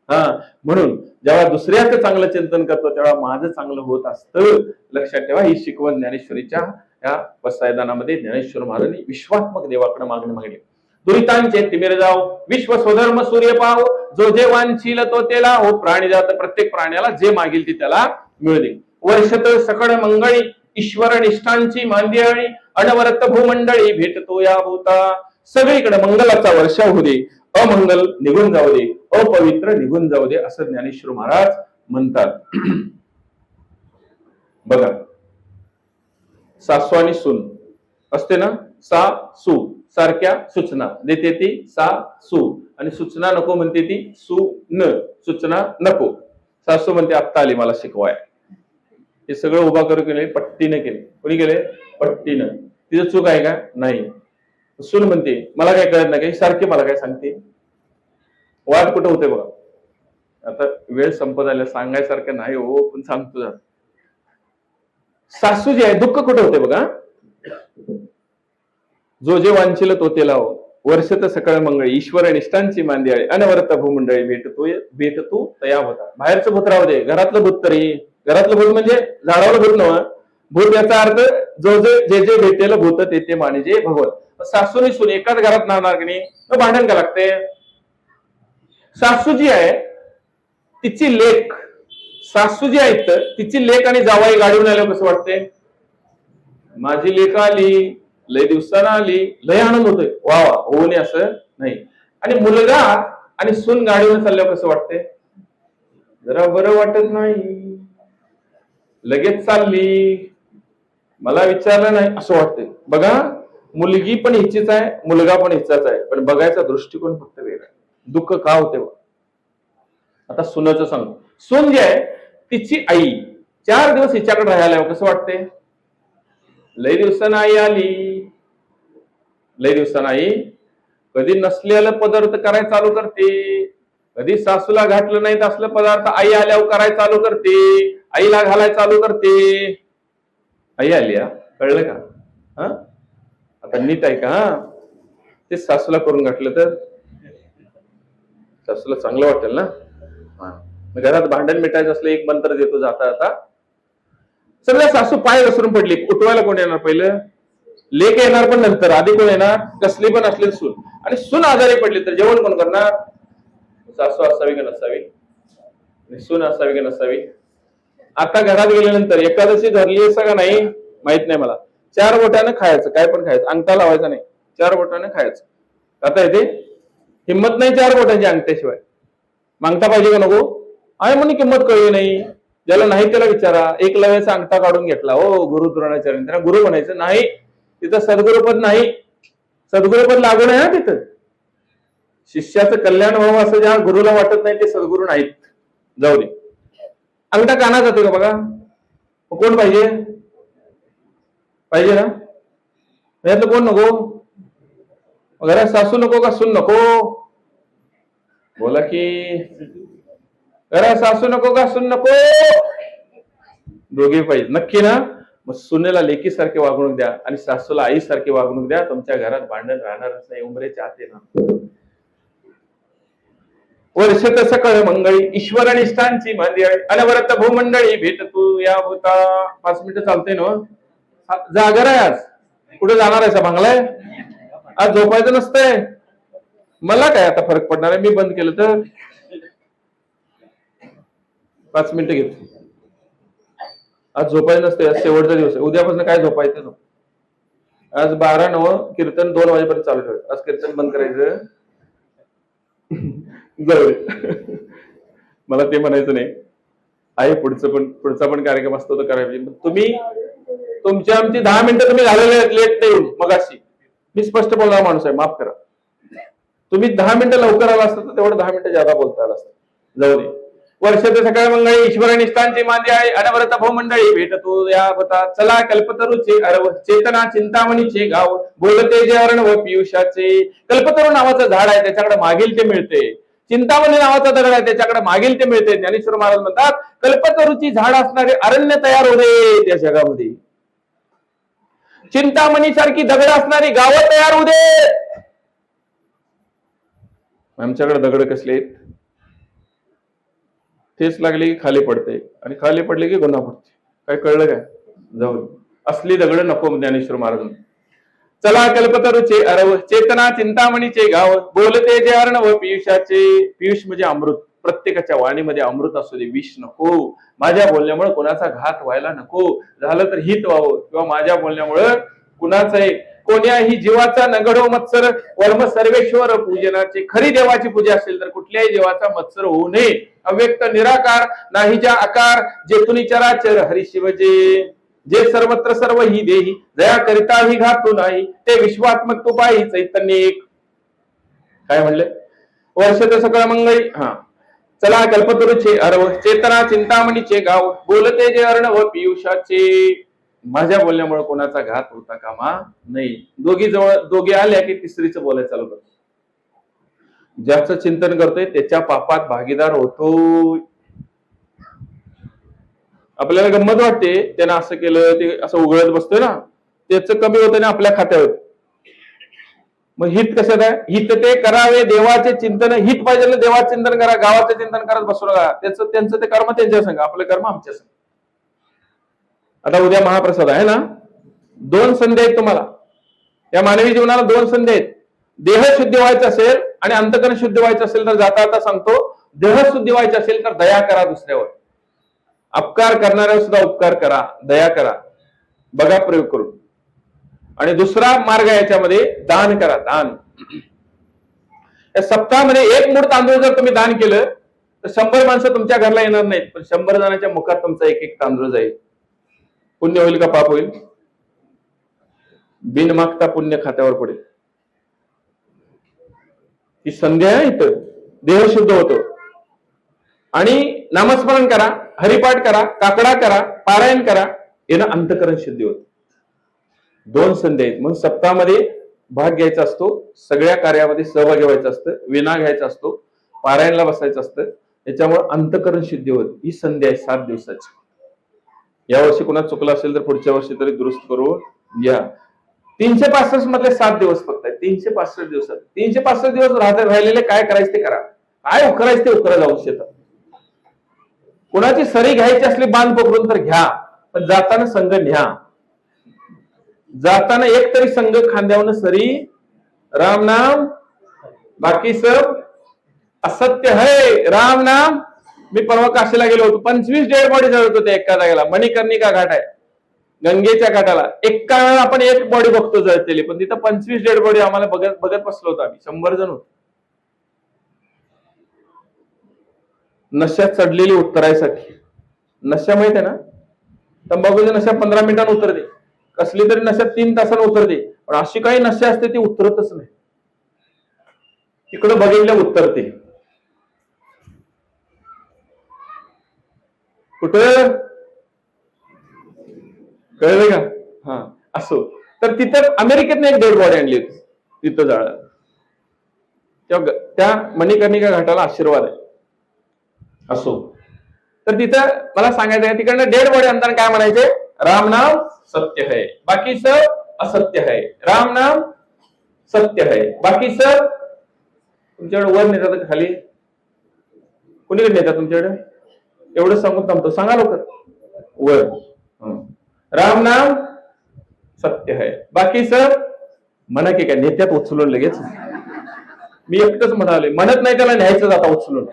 हा, म्हणून जेव्हा दुसऱ्याचं चांगलं चिंतन करतो तेव्हा माझं चांगलं होत असतं. लक्षात ठेवा, ही शिकवण ज्ञानेश्वरीच्या या वसायदानामध्ये ज्ञानेश्वर महाराजांनी विश्वात्मक देवाकडे मागणी मागली. दुरितांचे तिमिर जाओ, विश्व स्वधर्म सूर्य पाहो, जो जे वांछील तो तेला हो. प्राणी जात प्रत्येक प्राण्याला जे मागील ती त्याला मिळते. वर्षत सकळ मंगळी, ईश्वर निष्ठांची मांदियाळी, अनवरत भूमंडळी भेटतो या भूता. सगळीकडे मंगलाचा वर्षाव होऊ दे, अमंगल निघून जाऊ दे, अपवित्र निघून जाऊ दे, असं ज्ञानेश्वर महाराज म्हणतात. बघा, सासू आणि सून असते ना, सा सू सारख्या सूचना देते ती सा सू, आणि सूचना नको म्हणते ती सू न, सूचना नको. सासू म्हणते, आत्ता आली मला शिकवाय. हे सगळं उभा करू केले, पट्टीने केले. कोणी केले? पट्टीनं. तिचं चूक आहे का? नाही. सून म्हणते, मला काय कळत नाही, सारखे मला काय सांगते. वाद कुठं होते बघा. आता वेळ संपत आल्या, सांगायसारखं नाही हो, पण सांगतो जरा. सासू जी आहे, दुःख कुठं होते बघा. जो जे वांछिल तो तेला हो, वर्षत सकळ मंगळी, ईश्वर निष्ठांची मांदियाळी, अनवरत भूमंडळी भेटतो तया होता. बाहेरचं भूत राहू दे, घरातलं भूत तरी. घरातलं भूत म्हणजे झाडावलं भूत नव्हतं. भूत याचा अर्थ जो जे भेटेल भूत ते मानिजे भगवत. सासूनी सून एकाच घरात नाणार की नाही, भांडण का लागते. सासू जी आहे तिची लेक, सासू जी आहेत तिची लेक आणि जावाई गाडीवर आल्यावर कसं वाटते? माझी लेक आली, लय दिवसानं आली, लय आनंद होतोय. वा वा, होऊ नये असं नाही. आणि मुलगा आणि सून गाडीवर चालल्यावर कसं वाटते? जरा बरं वाटत नाही. लगेच चालली, मला विचारलं नाही असं वाटतंय. बघा, मुलगी पण हिचीच आहे, मुलगा पण हिचाच आहे, पण बघायचा दृष्टिकोन फक्त वेगळा. दुःख का होते? आता सुनाचं सांग. सून जी आहे तिची आई 4 दिवस हिच्याकडे राहायला कसं वाटते? लय दिवसानं आई आली. लय दिवसानं आई कधी नसलेलं पदार्थ करायला चालू करते, कधी सासूला घातलं नाही असलं पदार्थ आई आल्यावर करायला चालू करते, आईला घालायला चालू करते. आई आली, कळलं का? हा, आता नीट आहे का? ते सासूला करून घातलं तर सासूला चांगलं वाटेल ना. घरात भांडण मिटायचं असलं एक मंत्र देतो जाता जाता. सगळ्या सासू पाय घसरून पडली, उठवायला कोण येणार? पहिलं लेक येणार, पण नंतर आधी कोण येणार? कसली पण असलेली सून. आणि सून आजारी पडली तर जेवण कोण करणार? सासू असावी का नसावी? सून असावी का नसावी? आता घरात गेल्यानंतर एकादशी धरली असं का नाही माहित नाही मला, 4 बोटाने खायचं, काय पण खायचं, अंगठा लावायचा नाही, 4 बोटाने खायचं. आता येते हिंमत नाही 4 बोटांची अंगठ्याशिवाय. मागता पाहिजे का नको? आहे म्हणून किंमत कळली नाही. ज्याला नाही त्याला विचारा. एकलव्याचा अंगठा काढून घेतला, ओ गुरु द्रोणाचार्य, त्यांना गुरु म्हणायचं नाही. तिथं सद्गुरुपद नाही, सद्गुरुपद लागू नाही. तिथं शिष्याचं कल्याण व्हावं असं ज्या गुरुला वाटत नाही ते सद्गुरू नाहीत. जाऊ दे. अंगठा कानात जातो का बघा? कोण पाहिजे? पाहिजे ना? यातलं कोण नको? घरात सासू नको का सून नको? बोला की. घरात सासू नको का सून नको? दोघे पाहिजे नक्की ना. मग सुनेला लेकीसारखे वागणूक द्या आणि सासूला आईसारखी वागणूक द्या. तुमच्या घरात भांडण राहणारच नाही. उमरेचे आते ना. वर्षत सकळ मंगळी ईश्वर निष्ठांची मांदियाळी अनवरत भूमंडळी भेट तू या होता. 5 मिनिटं चालते ना? जागर आहे आज? कुठे जाणार आहे? बंगलाय आज? झोपायचं नसतंय? मला काय आता फरक पडणार आहे? मी बंद केलं तर 5 मिनिटं घेतो. आज झोपायचं नसते. आज शेवटचा दिवस आहे. उद्यापासून काय झोपायचं? आज 12-9 कीर्तन 2 वाजेपर्यंत चालू ठेवायचं. आज कीर्तन बंद करायचं. जाऊ मला ते म्हणायचं नाही. आहे पुढचा पण कार्यक्रम असतो तर करायला. तुम्ही तुमच्या आमची 10 मिनिटं तुम्ही घालवले लेट नाही येऊन. मगाशी मी स्पष्ट बोलणारा माणूस आहे, माफ करा. तुम्ही 10 मिनिटं लवकर आला असतं तर तेवढं 10 मिनिटं ज्यादा बोलता आला असतं. जाऊ दे. वर्षात सकाळ मंगळी ईश्वर निष्ठांची मांदी आहे अनवरत भूमंडळी भेट तू या होता. चला कल्पतरूचे अरव चेतना चिंतामणीचे गाव बोलते जे अर्णव पियुषाचे. कल्पतरू नावाचं झाड आहे, त्याच्याकडे मागील ते मिळते. चिंतामणी नावाचा दगड आहे, त्याच्याकडे मागील ते मिळते. ज्ञानेश्वर महाराज म्हणतात कल्पतरूची झाड असणारे अरण्य तयार होते त्या जगामध्ये. चिंतामणी सारखी दगड असणारी गावं तयार होते. आमच्याकडे दगड कसले आहेत? ठेच लागली की खाली पडते आणि खाली पडले की गुन्हा पडते. काय कळलं काय? जाऊ असली दगड नको. ज्ञानेश्वर महाराज चला कल्पतरूचे अरव चेतना चिंतामणीचे गाव बोलते जे अर्णव पियुषाचे. पियुष म्हणजे अमृत. प्रत्येकाच्या वाणीमध्ये अमृत असू दे, विष नको. माझ्या बोलण्यामुळे कोणाचा घात व्हायला नको. झालं तर हित व्हावं. किंवा माझ्या बोलण्यामुळे कुणाचाही कोण्याही जीवाचा नगडो मत्सर वर्म सर्वेश्वर पूजनाचे. खरी देवाची पूजा असेल तर कुठल्याही देवाचा मत्सर होऊ नये. अव्यक्त निराकार नाही ज्या आकार जेतुनी चराचर हरी शिवजे. जे सर्वत्र सर्व ही देही दया करिता ही घातू नाही. ते विश्वात्मक तू पाही चैतन्य एक. काय म्हणले? वर्षात सकळ मंगळी. हा चला कल्पतरूचे अरव चेतना चिंतामणीचे गाव बोलते जे अर्णव पियुषाचे. माझ्या बोलण्यामुळे कोणाचा घात होता कामा नाही. दोघे आल्या की तिसरीचं बोलायचं चालू करतो. ज्याचं चिंतन करतोय त्याच्या पापात भागीदार होतो. आपल्याला गंमत वाटते, त्यानं असं केलं ते असं उघडत बसतोय ना, त्याचं कमी होतं ना आपल्या खात्यावर. मग हित कशात आहे? हित ते करावे देवाचे चिंतन. हित पाहिजे ना देवाचे चिंतन करा. गावाचे चिंतन करत बसू नका. त्यांचं ते कर्म त्यांच्या संग, आपलं कर्म आमच्या संग. आता उद्या महाप्रसाद आहे ना. 2 संधी आहेत तुम्हाला. या मानवी जीवनाला 2 संधी आहेत. देह शुद्धी व्हायचं असेल आणि अंतकरण शुद्ध व्हायचं असेल तर जाता आता सांगतो, देह शुद्धी व्हायचं असेल तर दया करा दुसऱ्यावर. अपकार करणाऱ्यावर सुद्धा उपकार करा, दया करा. बघा प्रयोग करून. आणि दुसरा मार्ग याच्यामध्ये दान करा. दान. या सप्ताहामध्ये 1 मूठ तांदूळ जर तुम्ही दान केलं तर 100 माणसं तुमच्या घरला येणार नाहीत, पण 100 जणांच्या मुखात तुमचा 1-1 तांदूळ जाईल. पुण्य होईल का पाप होईल? बिन मागता पुण्य खात्यावर पडेल. ही संधी आहे. इथं देह शुद्ध होतो. आणि नामस्मरण करा, हरिपाठ करा, काकडा करा, पारायण करा. यानं अंतकरण शुद्धी होत. 2 संधी आहेत. म्हणून सप्ताहामध्ये भाग घ्यायचा असतो, सगळ्या कार्यामध्ये सहभागी व्हायचं असतं, विना घ्यायचा असतो, पारायणला बसायचं असतं. त्याच्यामुळे अंतःकरण शुद्धी होत. ही संधी आहे 7 दिवसाची. यावर्षी कोणा चुकलं असेल तर पुढच्या वर्षी तरी दुरुस्त करून घ्या. 365 मधले 7 दिवस फक्त आहे. 365 दिवसात 365 दिवस राहिलेले काय करायचं ते करा. काय उकरायचं ते उकरा जाऊ शेतात. कोणाची सरी घ्यायची असली बांध पकडून तर घ्या, पण जाताना संघ न्या. जाताना एक तरी संघ खांद्यावर सरी, राम नाम, बाकी सब असत्य है. राम नाम. मी परवा काशीला गेलो होतो, 25 डेड बॉडी जळत होते एका जागेला. मणिकर्णिका घाट आहे गंगेच्या घाटाला. एका वेळेला आपण एक बॉडी बघतो जळतेली, पण तिथं 25 डेड बॉडी आम्हाला बघत बघत बसलो होतो आम्ही. 100 जण होतो. नशा चढलेली उतरायसाठी. नशा माहित आहे ना, तंबाखूची नशा 15 मिनिटांनी उतरते, कसली तरी नशा 3 तासांनी उतरते, पण अशी काही नशा असते ती उतरतच नाही. तिकडं बघितल्या उतरते. कुठं कळलं का? हा, असो. तर तिथं अमेरिकेतनं एक डेड बॉडी आणली होती, तिथं जाळलं. त्या मणिकर्णिका घाटाला आशीर्वाद आहे. असो, तर तिथं मला सांगायचं आहे, तिकडनं डेड बॉडी आणताना काय म्हणायचे? राम नाम सत्य है, बाकी सब असत्य है. राम नाम सत्य है, बाकी सब. तुमच्याकडे वर नेतात का खाली? कुणीकडे नेतात तुमच्याकडे? एवढं सांगून थांबतो, सांगा लवकर. वर. राम नाम सत्य है, बाकी सब. म्हणा की काय नेत्यात उचलून लगेच? मी एकटंच म्हणाले, म्हणत नाही त्याला न्यायचं जाता उचलून.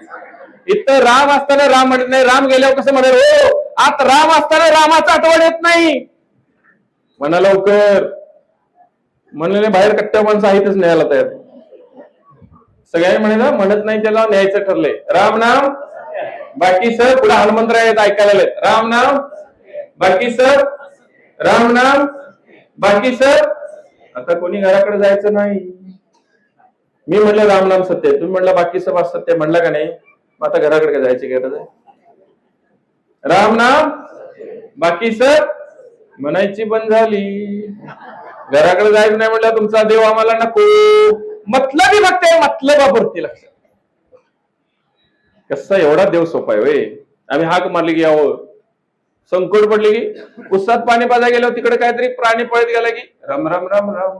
इथं राम असताना राम म्हणत नाही, राम गेल्यावर कसं म्हणाल? हो, आता राम असताना रामाचं आठवण येत नाही. म्हणा लवकर. म्हणले बाहेर कट्ट्या माणसं आहेतच न्यायला तयार. सगळ्यांनी म्हणायला म्हणत नाही त्याला न्यायचं ठरलंय. राम नाम, बाकी सर. पुढे हनुमंतराय आहेत ऐकायला. राम नाम, बाकी सर. राम नाम, बाकी सर. आता कोणी घराकडे जायचं नाही. मी म्हटलं राम नाम सत्य, तुम्ही म्हटलं बाकी सब असत्य, म्हणलं का नाही? मग आता घराकडे काय जायची गरज आहे? राम नाम, बाकी सर म्हणायची बंद झाली. घराकडे जायचं नाही म्हटलं तुमचा देव आम्हाला नको. मतलबी भक्त आहे, मतलबापुरती. लक्षात. कसा एवढा देव सोपा आहे होय. आम्ही हाक मारली की यावं, संकट पडले की उसात पाणी पाजा गेल्यावर तिकडे काहीतरी प्राणी पळत गेला की राम राम राम राम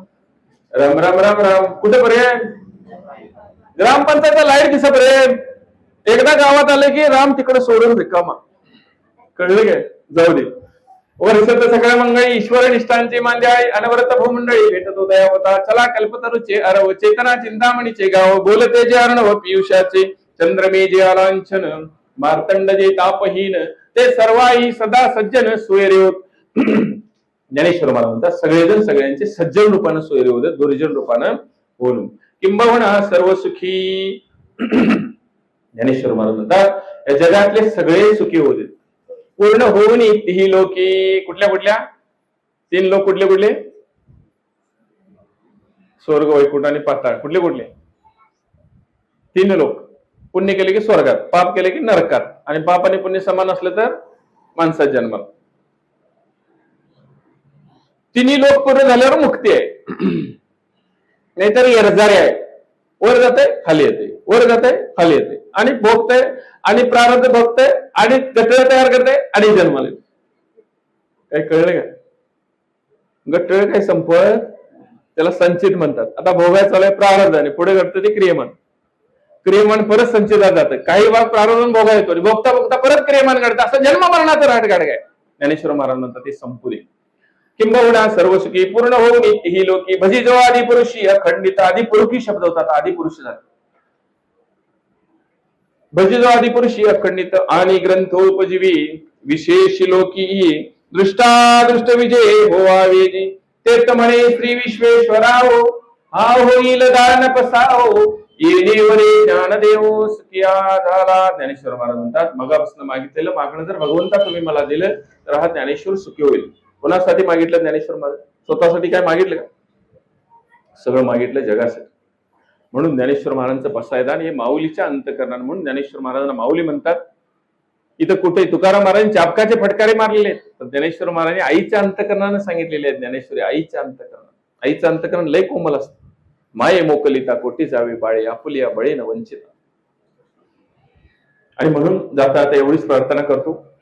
राम राम राम राम. कुठे पर्यंत? ग्रामपंचायत लाईट दिसा पर्यंत. एकदा गावात आले की राम तिकडे सोडून रिकामा. कळलं काय? जाऊ दे. वर्षात सगळ्या मंगळी ईश्वर निष्ठांची मांद्याळी अनवरत भूमंडळी भेटत होता होता. चला कल्पतरूचे अरव चेतना चिंतामणीचे गाव. बोलते जे अर्णव पियुषाचे चंद्रमे जे आलांछन. मार्तंड जे तापहीन ते सर्वाई सदा सज्जन सोयरे होत. ज्ञानेश्वर महाराज म्हणतात सगळेजण सगळ्यांचे सज्जन रूपानं सोयरे होते, दुर्जन रूपानं बोलून. किंबहुना सर्व सुखी. ज्ञानेश्वर महाराज म्हणतात या जगातले सगळे सुखी होते, पूर्ण होऊन तिही लोकी. कुठल्या कुठल्या? 3 लोक कुठले कुठले? स्वर्ग, वैकुंठ आणि पाताळ. कुठले कुठले? 3 लोक. पुण्य केले की स्वर्गात, पाप केले की नरकात, आणि पाप आणि पुण्य समान असलं तर माणसात जन्म. 3 लोक पूर्ण झाल्यावर मुक्ती आहे. नाहीतर एरजारे आहे. वर जाते खाली येते, वर जाते खाली येते, आणि भोगते आणि प्रारब्ध भोगते आणि गटळ तयार करते आणि जन्माला येते. काही कळलं का? गटळ काही संपत, त्याला संचित म्हणतात. आता भोगायचं चालू प्रारब्ध आणि पुढे घडतं ते क्रियमान. क्रियमान परत संचितात जातं. काही भाग प्रारब्ध भोगा येतो, भोगता भोगता परत क्रियमान घडतं. असं जन्म मरणाचं राट गाड काय. ज्ञानेश्वर महाराज म्हणतात ते संपू दे. किंबहुना सर्व सुखी पूर्ण होऊन ही लोकी. भजी जो आदि पुरुषी अखंडित. आदि पुरुषी शब्द होतात, आदि पुरुष झाला. भजी जो आदि पुरुषी अखंडित आणि ग्रंथोपजीवी विशेष लोकी. दृष्टादृष्ट विजय होवावेजी. ते म्हणे श्री विश्वेश्वराओ हा होईल दान पसाओ. येणेवरे ज्ञानदेव सुखिया झाला. ज्ञानेश्वर महाराज म्हणतात मगापासून मागितलेलं मागणं जर भगवंता तुम्ही मला दिलं तर हा ज्ञानेश्वर सुखी होईल. कोणासाठी मागितलं ज्ञानेश्वर महाराज? स्वतःसाठी काय मागितलं का? सगळं मागितलं जगासाठी. म्हणून ज्ञानेश्वर महाराजांचं पसायदान हे माऊलीच्या अंतकरणानं, म्हणून ज्ञानेश्वर महाराजांना माऊली म्हणतात. इथं कुठे तुकाराम महाराजांनी चापकाचे फटकारे मारलेले आहेत, तर ज्ञानेश्वर महाराजांनी आईच्या अंतकरणानं सांगितलेले आहेत. ज्ञानेश्वरी आईच्या अंतकरणानं. आईचं अंतकरण लय कोमल असतं. माये मोकलिता कोटी जावे बाळे, आपुलिया बळेन वंचित. आणि म्हणून जाता आता एवढीच प्रार्थना करतो